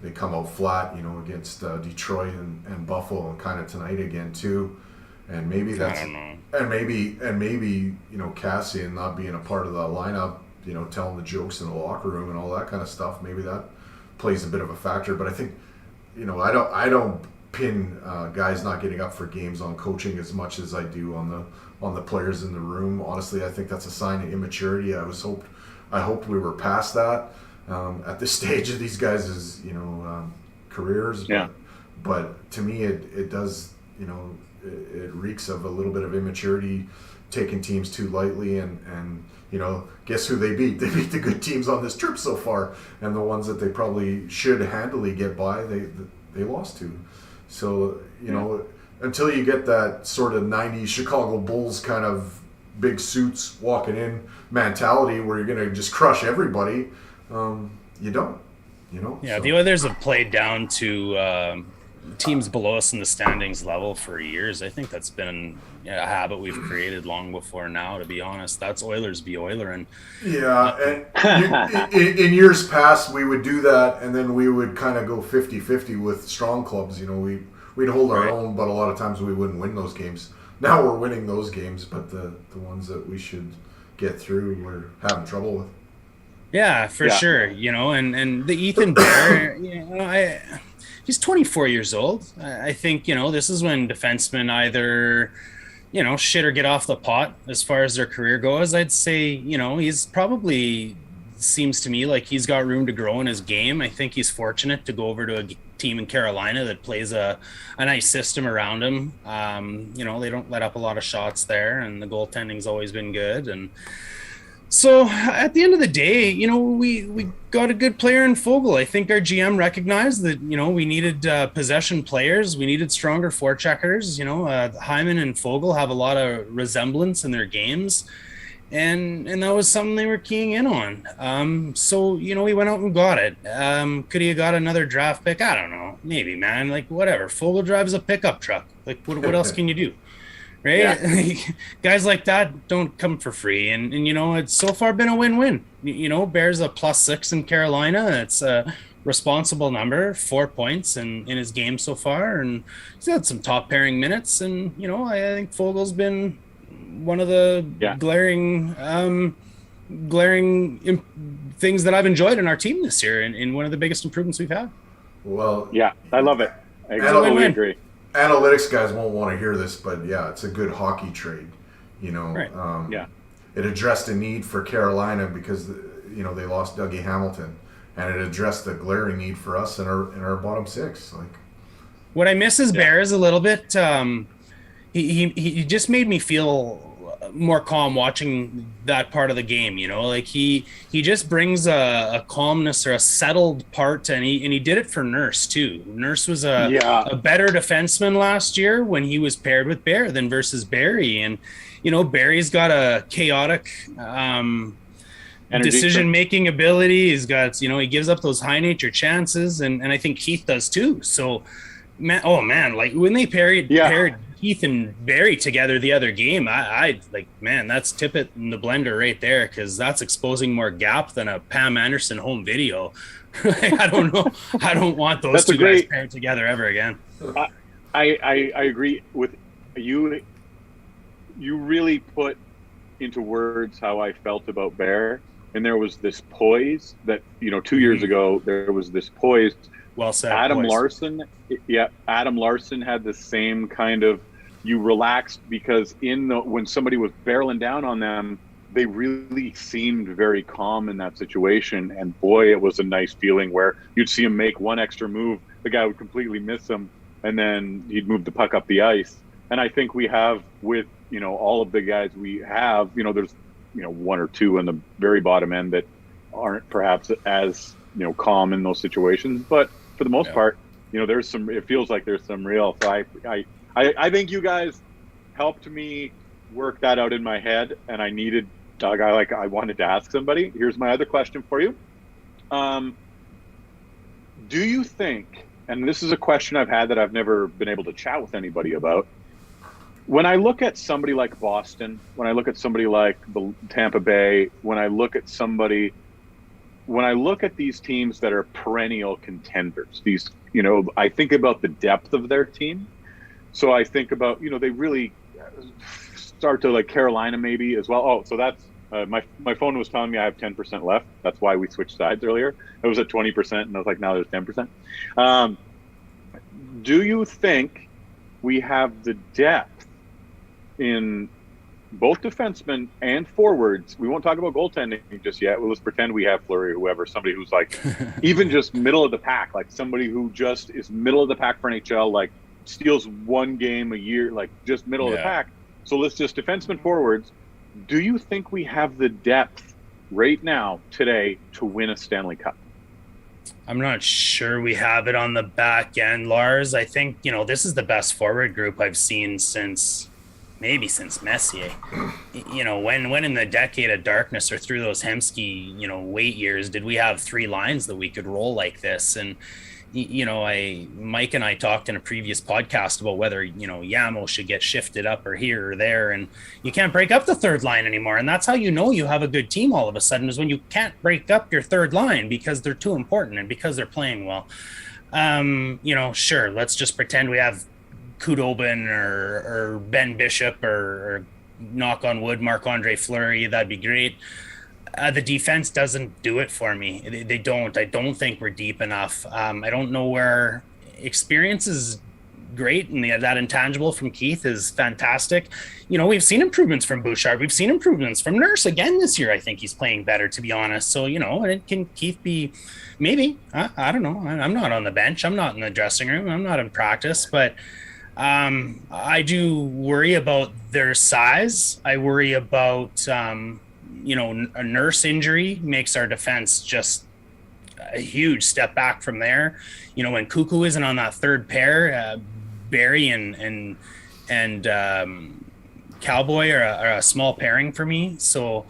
they come out flat, against Detroit and Buffalo, and kind of tonight again too. And maybe that's, and maybe Cassian not being a part of the lineup, telling the jokes in the locker room and all that kind of stuff. Maybe that plays a bit of a factor. But I think, I don't pin guys not getting up for games on coaching as much as I do on the players in the room. Honestly, I think that's a sign of immaturity. I hoped we were past that at this stage of these guys' careers. Yeah. But to me, it does, it reeks of a little bit of immaturity, taking teams too lightly, and guess who they beat? They beat the good teams on this trip so far, and the ones that they probably should handily get by, they lost to. So until you get that sort of 90s Chicago Bulls kind of big suits walking in mentality where you're going to just crush everybody, you don't. Yeah, so. The Oilers have played down to teams below us in the standings level for years. I think that's been a habit we've created long before now, to be honest. That's Oilers be Oiler. And in years past, we would do that, and then we would kind of go 50-50 with strong clubs. We'd hold our own, but a lot of times we wouldn't win those games. Now we're winning those games, but the ones that we should get through, we're having trouble with. Yeah, for sure. And the Ethan Bear, he's 24 years old. I think, this is when defensemen either, shit or get off the pot as far as their career goes. I'd say, he's probably, seems to me like he's got room to grow in his game. I think he's fortunate to go over to a team in Carolina that plays a nice system around him. They don't let up a lot of shots there, and the goaltending's always been good. And so at the end of the day, we got a good player in Fogle. I think our GM recognized that, we needed possession players. We needed stronger forecheckers. Hyman and Fogle have a lot of resemblance in their games. And that was something they were keying in on. So, we went out and got it. Could he have got another draft pick? I don't know. Maybe, man. Like, whatever. Fogle drives a pickup truck. Like, what else can you do? Right? Yeah. Guys like that don't come for free. And it's so far been a win-win. Bear's a +6 in Carolina. It's a responsible number, 4 points in his game so far. And he's had some top pairing minutes. And, I think Fogle's been one of the glaring things that I've enjoyed in our team this year, and one of the biggest improvements we've had. Well, yeah, I love it. I totally agree. Analytics guys won't want to hear this, but it's a good hockey trade. Right. It addressed a need for Carolina because they lost Dougie Hamilton, and it addressed the glaring need for us in our bottom six. Like, what I miss is Bears a little bit. He just made me feel more calm watching that part of the game. Like he just brings a calmness or a settled part, and he did it for Nurse too. Nurse was Yeah. a better defenseman last year when he was paired with Bear than versus Barry. And Barry's got a chaotic decision-making ability. He's got, he gives up those high nature chances, and I think Keith does too. So man, like when they paired Keith and Barry together the other game, I like, man, that's tip it in the blender right there, because that's exposing more gap than a Pam Anderson home video. I don't know. I don't want those two guys paired together ever again. I agree with you. You really put into words how I felt about Bear, and there was this poise that 2 years ago there was this poise. Well said. Adam Larson had the same kind of, you relaxed because when somebody was barreling down on them, they really seemed very calm in that situation. And boy, it was a nice feeling where you'd see him make one extra move, the guy would completely miss him, and then he'd move the puck up the ice. And I think we have with, all of the guys we have, there's, one or two on the very bottom end that aren't perhaps as, calm in those situations. But for the most part, it feels like there's some real. So I think you guys helped me work that out in my head, and I needed Doug. I wanted to ask somebody. Here's my other question for you. Do you think, and this is a question I've had that I've never been able to chat with anybody about, when I look at somebody like Boston, when I look at somebody like the Tampa Bay, when I look at these teams that are perennial contenders, these, I think about the depth of their team. So I think about, they really start to, like, Carolina maybe as well. Oh, so that's my phone was telling me I have 10% left. That's why we switched sides earlier. It was at 20%, and I was like, now there's 10%. Do you think we have the depth in both defensemen and forwards? We won't talk about goaltending just yet. Let's pretend we have Fleury or whoever, somebody who's like even just middle of the pack, like somebody who just is middle of the pack for NHL, like steals one game a year, like just middle of the pack. So let's just defensemen, forwards. Do you think we have the depth right now today to win a Stanley Cup? I'm not sure we have it on the back end, Lars. I think, this is the best forward group I've seen since Messier. When in the decade of darkness or through those Hemsky, wait years, did we have three lines that we could roll like this? And, Mike and I talked in a previous podcast about whether, Yamo should get shifted up or here or there. And you can't break up the third line anymore. And that's how you have a good team all of a sudden, is when you can't break up your third line because they're too important and because they're playing well. Sure, let's just pretend we have Kudobin or Ben Bishop or knock on wood, Marc-Andre Fleury. That'd be great. The defense doesn't do it for me. They don't. I don't think we're deep enough. I don't know where experience is great, and that intangible from Keith is fantastic. We've seen improvements from Bouchard. We've seen improvements from Nurse again this year. I think he's playing better, to be honest. So, can Keith be maybe? I don't know. I'm not on the bench. I'm not in the dressing room. I'm not in practice, but I do worry about their size. I worry about, a Nurse injury makes our defense just a huge step back from there. When Cuckoo isn't on that third pair, Barry and Cowboy are a small pairing for me. So,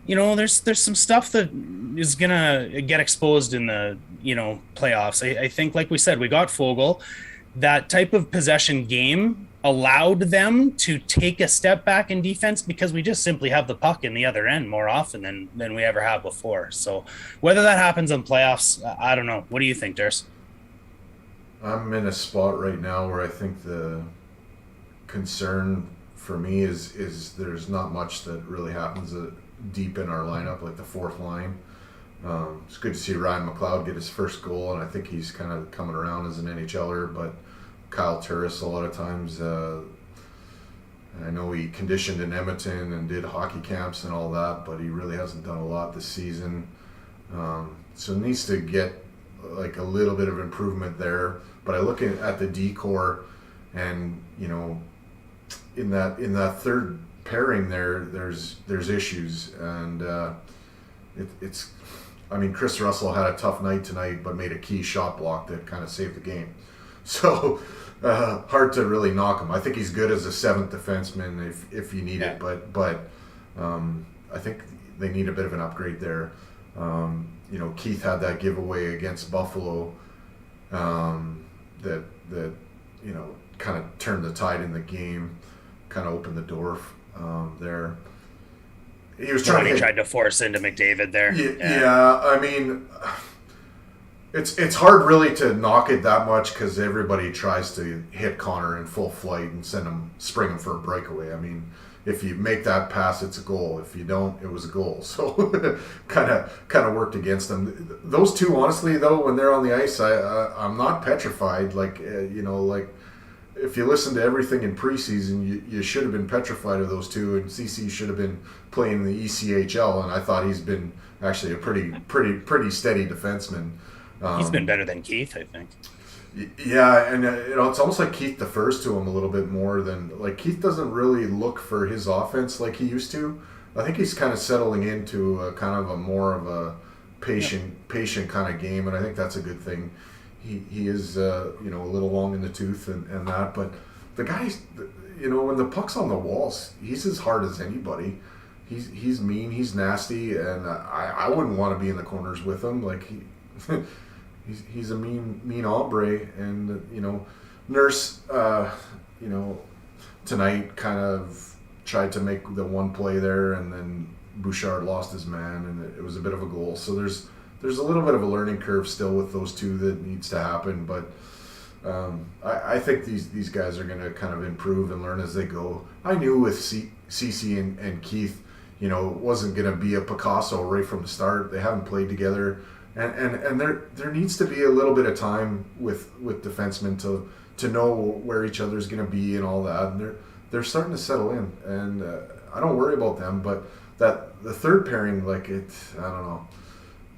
there's some stuff that is gonna get exposed in the playoffs. I think, like we said, we got Fogle. That type of possession game allowed them to take a step back in defense because we just simply have the puck in the other end more often than we ever have before. So whether that happens in playoffs, I don't know. What do you think, Durs? I'm in a spot right now where I think the concern for me is there's not much that really happens deep in our lineup, like the fourth line. It's good to see Ryan McLeod get his first goal, and I think he's kind of coming around as an NHLer, but Kyle Turris a lot of times, I know he conditioned in Edmonton and did hockey camps and all that, but he really hasn't done a lot this season. So it needs to get like a little bit of improvement there. But I look at the D-core, and in that third pairing there, there's issues, and it's. I mean, Chris Russell had a tough night tonight, but made a key shot block that kind of saved the game. So hard to really knock him. I think he's good as a seventh defenseman if you need it, but I think they need a bit of an upgrade there. You know, Keith had that giveaway against Buffalo that you know kind of turned the tide in the game, kind of opened the door there. He was trying he tried to force into McDavid there. Yeah, I mean, it's hard really to knock it that much because everybody tries to hit Connor in full flight and spring him for a breakaway. I mean, if you make that pass, it's a goal. If you don't, it was a goal. So kind of worked against them. Those two, honestly, though, when they're on the ice, I'm not petrified. Like you know, like if you listen to everything in preseason, you should have been petrified of those two, and CC should have been playing the ECHL, and I thought he's been actually a pretty steady defenseman. He's been better than Keith, I think. Yeah, and you know, it's almost like Keith defers to him a little bit more than like Keith doesn't really look for his offense like he used to. I think he's kind of settling into a kind of a more of a patient kind of game, and I think that's a good thing. He is you know, a little long in the tooth and that, but the guy's, you know, when the puck's on the walls, he's as hard as anybody. He's mean, he's nasty, and I wouldn't want to be in the corners with him. Like he's a mean hombre, and you know, Nurse, you know, tonight kind of tried to make the one play there, and then Bouchard lost his man, and it was a bit of a goal. So there's a little bit of a learning curve still with those two that needs to happen, but I think these guys are going to kind of improve and learn as they go. I knew with CC and Keith, you know, it wasn't going to be a Picasso right from the start. They haven't played together, and there needs to be a little bit of time with defensemen to know where each other's going to be and all that. And they're starting to settle in, and I don't worry about them. But that the third pairing, like I don't know.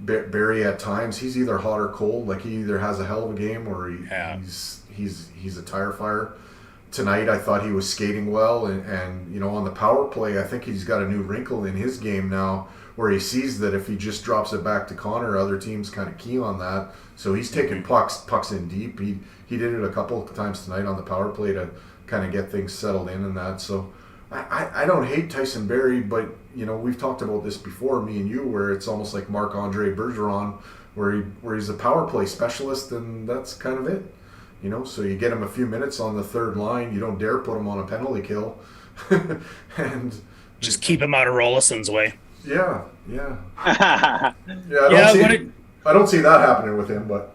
Barry at times, he's either hot or cold. Like he either has a hell of a game or he's a tire fire. Tonight I thought he was skating well, and you know, on the power play I think he's got a new wrinkle in his game now where he sees that if he just drops it back to Connor, other teams kind of key on that. So he's taking pucks in deep. He did it a couple of times tonight on the power play to kind of get things settled in and that. So I don't hate Tyson Barrie, but you know, we've talked about this before, me and you, where it's almost like Marc-Andre Bergeron, where he's a power play specialist, and that's kind of it. You know, so you get him a few minutes on the third line, you don't dare put him on a penalty kill, and just keep him out of Rollison's way. Yeah. I don't see that happening with him, but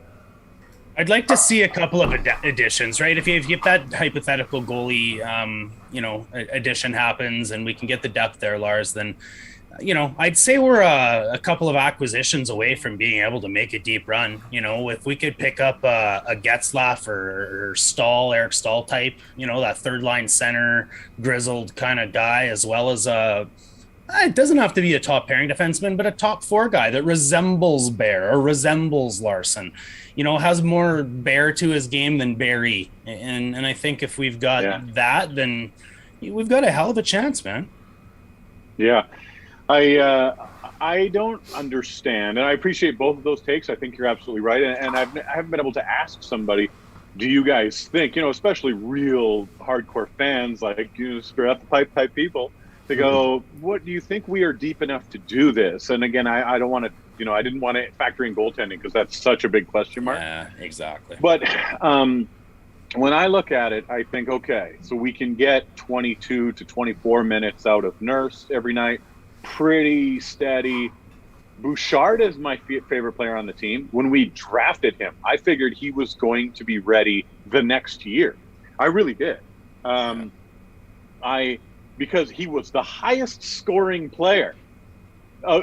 I'd like to see a couple of additions, right? If that hypothetical goalie, you know, addition happens and we can get the depth there, Lars, then, you know, I'd say we're a couple of acquisitions away from being able to make a deep run. You know, if we could pick up a Getzlaff or Eric Stahl type, you know, that third line center, grizzled kind of guy, as well as it doesn't have to be a top pairing defenseman, but a top four guy that resembles Bear or resembles Larson, you know, has more Bear to his game than Barry. And I think if we've got that, then we've got a hell of a chance, man. Yeah. I don't understand, and I appreciate both of those takes. I think you're absolutely right. And I haven't been able to ask somebody, do you guys think, you know, especially real hardcore fans, like, you know, Spirit Up the Pipe type people, to go, what do you think we are deep enough to do this? And again, I don't want to, you know, I didn't want to factor in goaltending because that's such a big question mark. Yeah, exactly. But when I look at it, I think, okay, so we can get 22 to 24 minutes out of Nurse every night. Pretty steady. Bouchard is my favorite player on the team. When we drafted him, I figured he was going to be ready the next year. I really did. Because he was the highest scoring player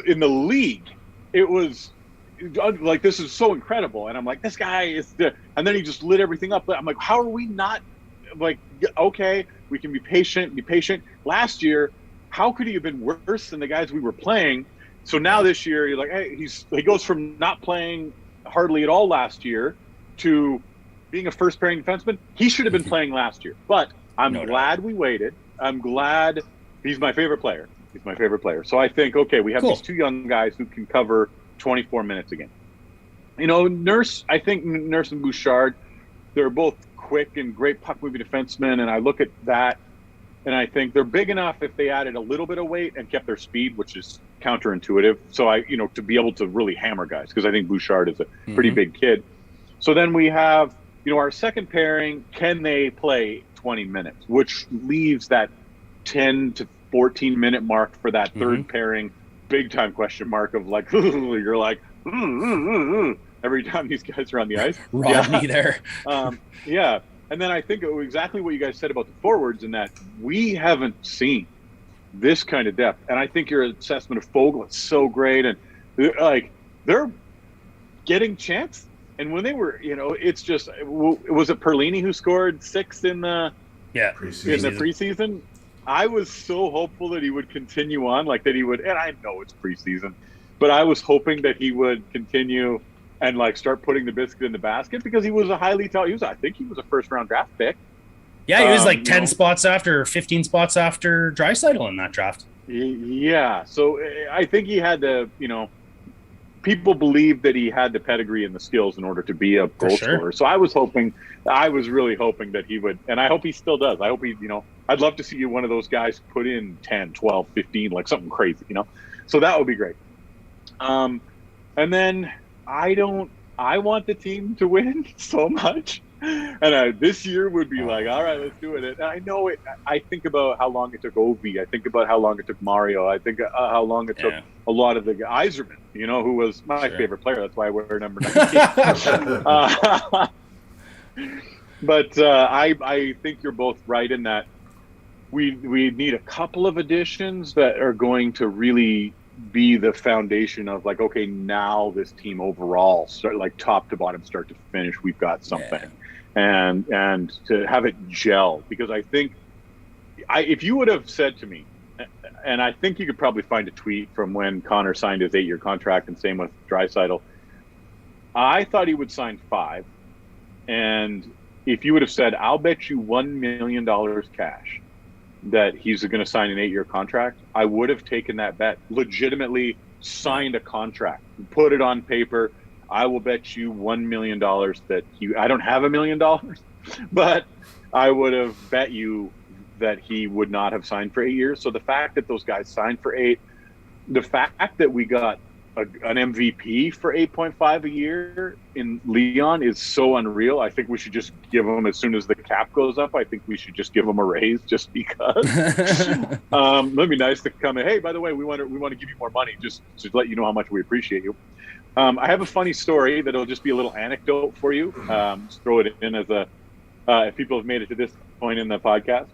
in the league. It was like, this is so incredible. And I'm like, this guy is and then he just lit everything up. I'm like, how are we not like, okay, we can be patient. Last year, how could he have been worse than the guys we were playing? So now this year, you're like, hey, he goes from not playing hardly at all last year to being a first pairing defenseman. He should have been playing last year, but I'm glad we waited. I'm glad He's my favorite player. So I think, okay, we have Cool. these two young guys who can cover 24 minutes a game. You know, Nurse and Bouchard, they're both quick and great puck-moving defensemen, and I look at that, and I think they're big enough if they added a little bit of weight and kept their speed, which is counterintuitive. So to be able to really hammer guys, because I think Bouchard is a pretty big kid. So then we have, our second pairing, can they play 20 minutes, which leaves that 10 to 14 minute mark for that third pairing, big time question mark of like, you're like, every time these guys are on the ice. Rodney there. Yeah. And then I think exactly what you guys said about the forwards, in that we haven't seen this kind of depth. And I think your assessment of Fogle is so great. And like, they're getting chances. And when they were, it's just, was it Perlini who scored 6 in the preseason? I was so hopeful that he would continue on, like that he would, and I know it's preseason, but I was hoping that he would continue and like start putting the biscuit in the basket, because he was a highly talented, I think he was a first round draft pick. Yeah, he was like 10 spots after, 15 spots after Draisaitl in that draft. Yeah, so I think he had the, people believed that he had the pedigree and the skills in order to be a goal scorer. So I was really hoping that he would, and I hope he still does. I hope he, I'd love to see one of those guys put in 10, 12, 15, like something crazy, So that would be great. And then I want the team to win so much. And this year would be like, all right, let's do it. And I know it. I think about how long it took Ovi. I think about how long it took Mario. I think how long it took a lot of the Yzerman, who was my favorite player. That's why I wear number 19. But I think you're both right in that we need a couple of additions that are going to really be the foundation of like, okay, now this team overall, start like top to bottom, start to finish, we've got something. And to have it gel, because I think if you would have said to me, and I think you could probably find a tweet from when Connor signed his 8-year contract, and same with Draisaitl, I thought he would sign 5. And if you would have said, I'll bet you $1 million cash that he's going to sign an 8-year contract, I would have taken that bet, legitimately signed a contract, put it on paper. I will bet you $1 million that I don't have $1 million, but I would have bet you that he would not have signed for 8 years. So the fact that those guys signed for 8, the fact that we got an MVP for 8.5 a year in Leon is so unreal. I think we should just give him, as soon as the cap goes up, I think we should just give him a raise, just because. It'd be nice to come in. Hey, by the way, we want to give you more money, just to let you know how much we appreciate you. I have a funny story that'll just be a little anecdote for you. Just throw it in as if people have made it to this point in the podcast.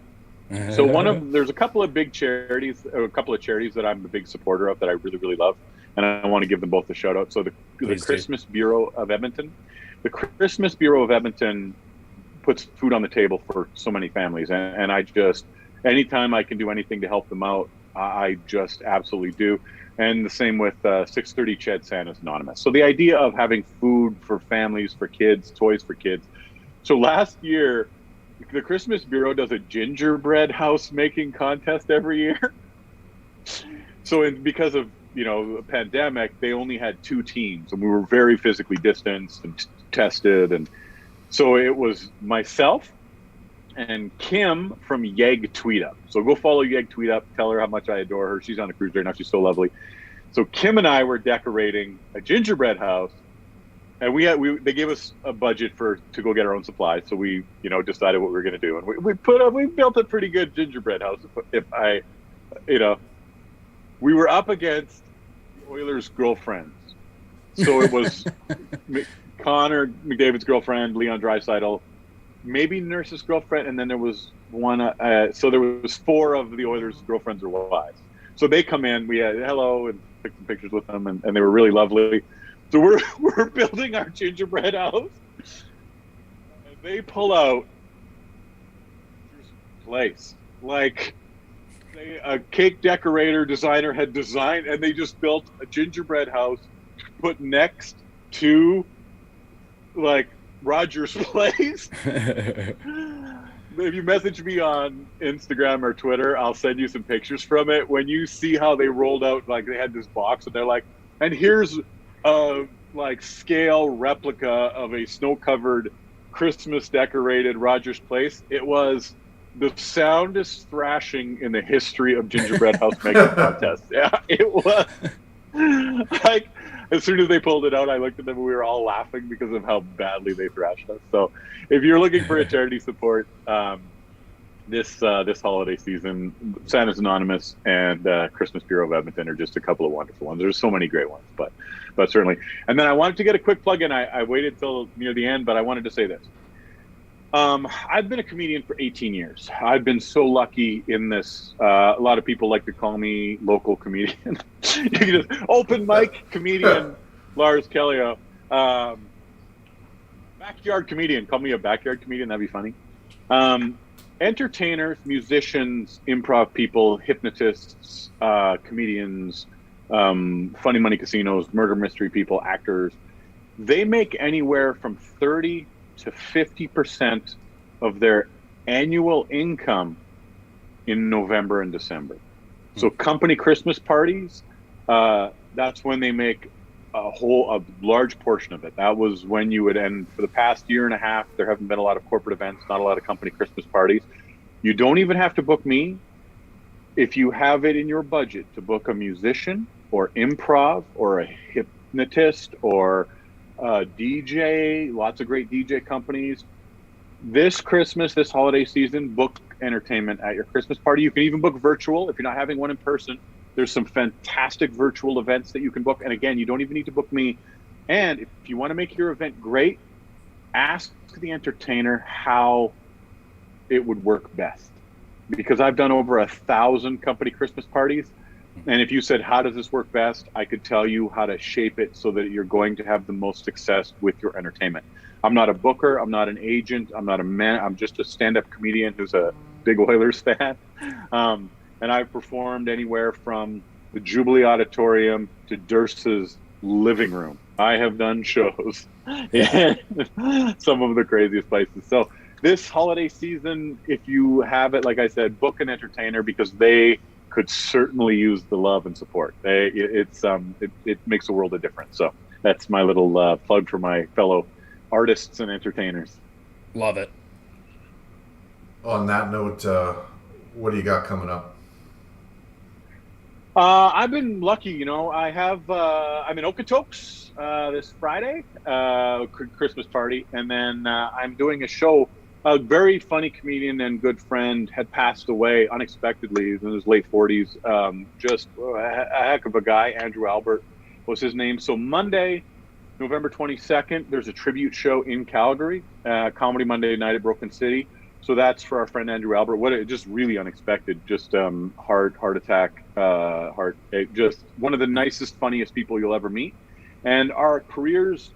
So there's a couple of charities that I'm a big supporter of that I really, really love. And I want to give them both a shout out. So the Christmas Bureau of Edmonton, puts food on the table for so many families. And I just, anytime I can do anything to help them out, I just absolutely do. And the same with 630 Ched Santa's Anonymous. So the idea of having food for families, for kids, toys for kids. So last year, the Christmas Bureau does a gingerbread house making contest every year. So because of, a pandemic, they only had 2 teams, and we were very physically distanced and tested. And so it was myself and Kim from Yeg Tweet Up. So go follow Yeg Tweet Up. Tell her how much I adore her. She's on a cruise right now. She's so lovely. So Kim and I were decorating a gingerbread house, and they gave us a budget to go get our own supplies. So we, decided what we were going to do, and we built a pretty good gingerbread house. We were up against Oilers' girlfriends. So it was Connor McDavid's girlfriend, Leon Draisaitl, maybe Nurse's girlfriend, and then there was one. So there was 4 of the Oilers' girlfriends or wives. So they come in. We had hello and took some pictures with them, and they were really lovely. So we're building our gingerbread house, and they pull out place like a cake decorator designer had designed, and they just built a gingerbread house put next to like Rogers Place. if you message me on Instagram or Twitter, I'll send you some pictures from it. When you see how they rolled out, like they had this box and they're like, and here's a like scale replica of a snow-covered Christmas decorated Rogers Place. It was the soundest thrashing in the history of gingerbread house making contest. Yeah, it was. Like, as soon as they pulled it out, I looked at them and we were all laughing because of how badly they thrashed us. So if you're looking for a charity support this holiday season, Santa's Anonymous and Christmas Bureau of Edmonton are just a couple of wonderful ones. There's so many great ones, but certainly. And then I wanted to get a quick plug in. I waited till near the end, but I wanted to say this. I've been a comedian for 18 years. I've been so lucky in this. A lot of people like to call me local comedian. You can just open mic comedian Lars Callieou. Backyard comedian. Call me a backyard comedian. That'd be funny. Entertainers, musicians, improv people, hypnotists, comedians, funny money casinos, murder mystery people, actors. They make anywhere from 30 to 50% of their annual income in November and December. So company Christmas parties, that's when they make a large portion of it. That was when you would end. For the past year and a half, there haven't been a lot of corporate events, not a lot of company Christmas parties. You don't even have to book me. If you have it in your budget to book a musician or improv or a hypnotist or DJ, lots of great DJ companies. This Christmas, this holiday season, book entertainment at your Christmas party. You can even book virtual if you're not having one in person. There's some fantastic virtual events that you can book. And again, you don't even need to book me. And if you want to make your event great, ask the entertainer how it would work best. Because I've done over 1,000 company Christmas parties. And if you said, how does this work best? I could tell you how to shape it so that you're going to have the most success with your entertainment. I'm not a booker. I'm not an agent. I'm not a man. I'm just a stand-up comedian who's a big Oilers fan. And I've performed anywhere from the Jubilee Auditorium to Durst's living room. I have done shows in some of the craziest places. So this holiday season, if you have it, like I said, book an entertainer because they could certainly use the love and support. It makes a world of difference. So that's my little plug for my fellow artists and entertainers. Love it. On that note, what do you got coming up? I've been lucky, I have, I'm in Okotoks this Friday, Christmas party. And then I'm doing a show. A very funny comedian and good friend had passed away unexpectedly in his late 40s. Just a heck of a guy. Andrew Albert was his name. So Monday, November 22nd, there's a tribute show in Calgary, Comedy Monday night at Broken City. So that's for our friend Andrew Albert. Just really unexpected. Just heart attack. Just one of the nicest, funniest people you'll ever meet. And our careers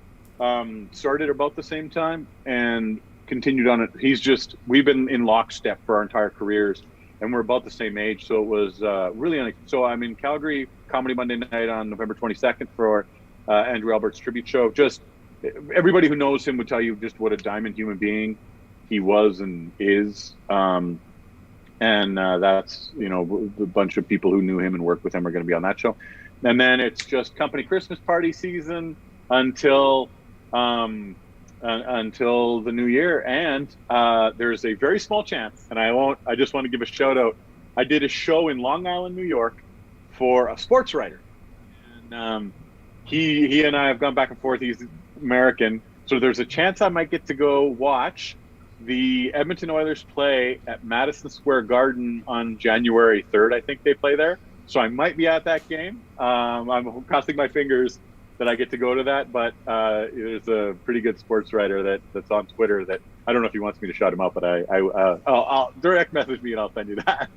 started about the same time and continued on it. We've been in lockstep for our entire careers, and we're about the same age. So it was really so I'm in Calgary, Comedy Monday night on November 22nd for Andrew Albert's tribute show. Just everybody who knows him would tell you just what a diamond human being he was and is. And that's, a bunch of people who knew him and worked with him are going to be on that show. And then it's just company Christmas party season until the new year. And there's a very small chance, and I just want to give a shout out. I did a show in Long Island, New York for a sports writer. And he and I have gone back and forth. He's American. So there's a chance I might get to go watch the Edmonton Oilers play at Madison Square Garden on January 3rd. I think they play there. So I might be at that game. I'm crossing my fingers that I get to go to that, but there's a pretty good sports writer that's on Twitter that I don't know if he wants me to shout him out, but I'll direct message me and I'll send you that.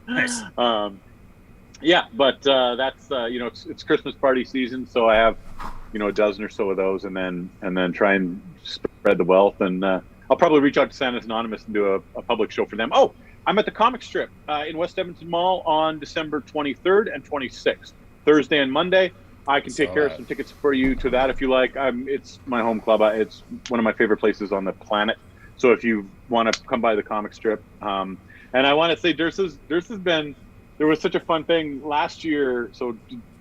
Nice. Yeah, but that's it's Christmas party season, so I have a dozen or so of those, and then try and spread the wealth, and I'll probably reach out to Santa's Anonymous and do a public show for them. Oh, I'm at the Comic Strip in West Edmonton Mall on December 23rd and 26th, Thursday and Monday. I can take care of some tickets for you to that if you like. It's my home club. It's one of my favorite places on the planet. So if you want to come by the comic strip, and I want to say there was such a fun thing last year. So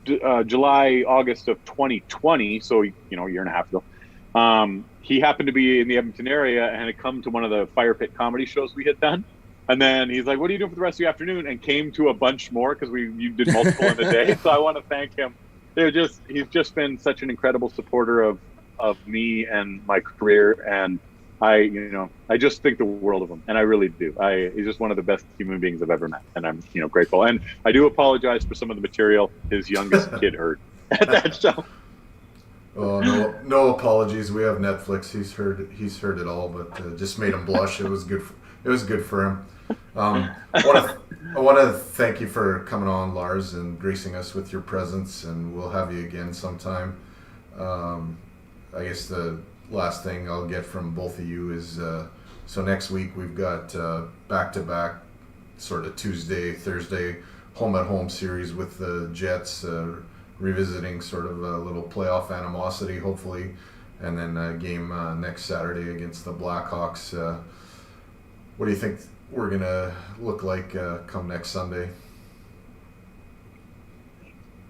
July, August of 2020. So, a year and a half ago, he happened to be in the Edmonton area and had come to one of the Firepit comedy shows we had done. And then he's like, what are you doing for the rest of the afternoon? And came to a bunch more because you did multiple in a day. So I want to thank him. He's just been such an incredible supporter of me and my career. And I just think the world of him. And I really do. He's just one of the best human beings I've ever met. And I'm, grateful. And I do apologize for some of the material his youngest kid heard at that show. Oh, no apologies. We have Netflix. He's heard it all, but just made him blush. It was good for him. I want to thank you for coming on, Lars, and gracing us with your presence, and we'll have you again sometime. I guess the last thing I'll get from both of you is, so next week we've got back-to-back sort of Tuesday, Thursday home-at-home series with the Jets, revisiting sort of a little playoff animosity, hopefully, and then a game next Saturday against the Blackhawks. What do you think we're going to look like come next Sunday?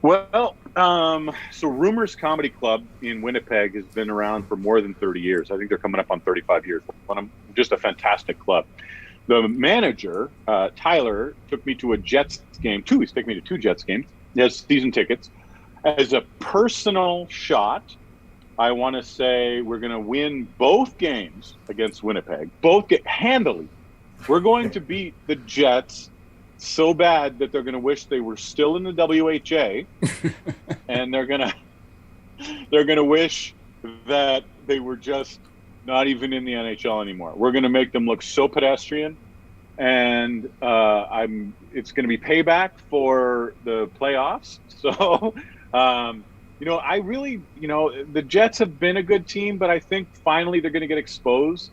Well, so Rumors Comedy Club in Winnipeg has been around for more than 30 years. I think they're coming up on 35 years. Just a fantastic club. The manager, Tyler, took me to a Jets game. He's taken me to 2 Jets games. He has season tickets. As a personal shot, I want to say we're going to win both games against Winnipeg. Handily. We're going to beat the Jets so bad that they're going to wish they were still in the WHA, and they're going to wish that they were just not even in the NHL anymore. We're going to make them look so pedestrian, and it's going to be payback for the playoffs. So, I really, the Jets have been a good team, but I think finally they're going to get exposed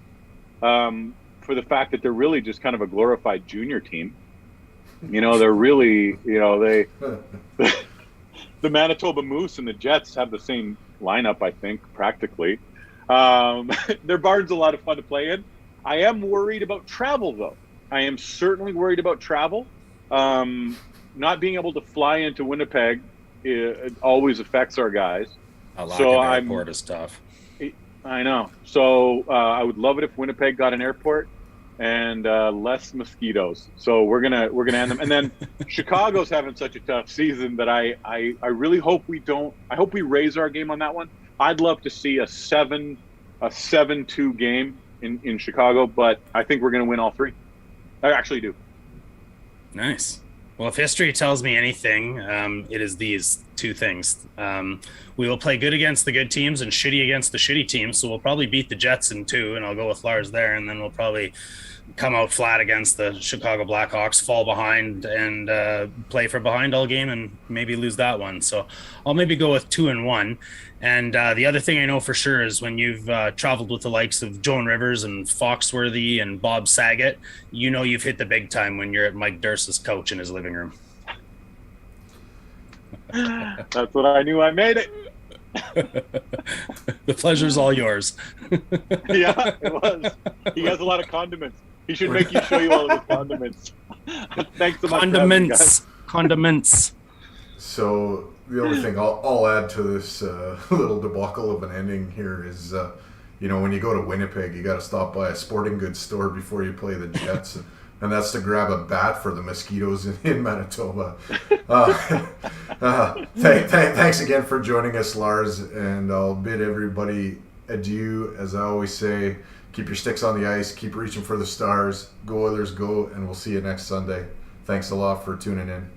for the fact that they're really just kind of a glorified junior team. They're really, the Manitoba Moose and the Jets have the same lineup, I think, practically. Their barn's a lot of fun to play in. I am worried about travel, though. I am certainly worried about travel. Not being able to fly into Winnipeg, it always affects our guys. A lack of airport is tough. I know. So I would love it if Winnipeg got an airport and less mosquitoes. So we're gonna end them. And then Chicago's having such a tough season that I really hope we don't. I hope we raise our game on that one. I'd love to see a 7-2 game in Chicago, but I think we're gonna win all 3. I actually do. Nice. Well, if history tells me anything, it is these 2 things. We will play good against the good teams and shitty against the shitty teams. So we'll probably beat the Jets in 2, and I'll go with Lars there. And then we'll probably come out flat against the Chicago Blackhawks, fall behind, and play for behind all game and maybe lose that one. So I'll maybe go with 2-1. And the other thing I know for sure is when you've traveled with the likes of Joan Rivers and Foxworthy and Bob Saget, you've hit the big time when you're at Mike Durst's couch in his living room. That's what I knew. I made it. The pleasure's all yours. Yeah, it was. He has a lot of condiments. He should make you show you all of his condiments. Thanks so much. Condiments. So the only thing I'll add to this little debacle of an ending here is, when you go to Winnipeg, you got to stop by a sporting goods store before you play the Jets. And that's to grab a bat for the mosquitoes in Manitoba. Thanks again for joining us, Lars. And I'll bid everybody adieu. As I always say, keep your sticks on the ice, keep reaching for the stars. Go Oilers, go, and we'll see you next Sunday. Thanks a lot for tuning in.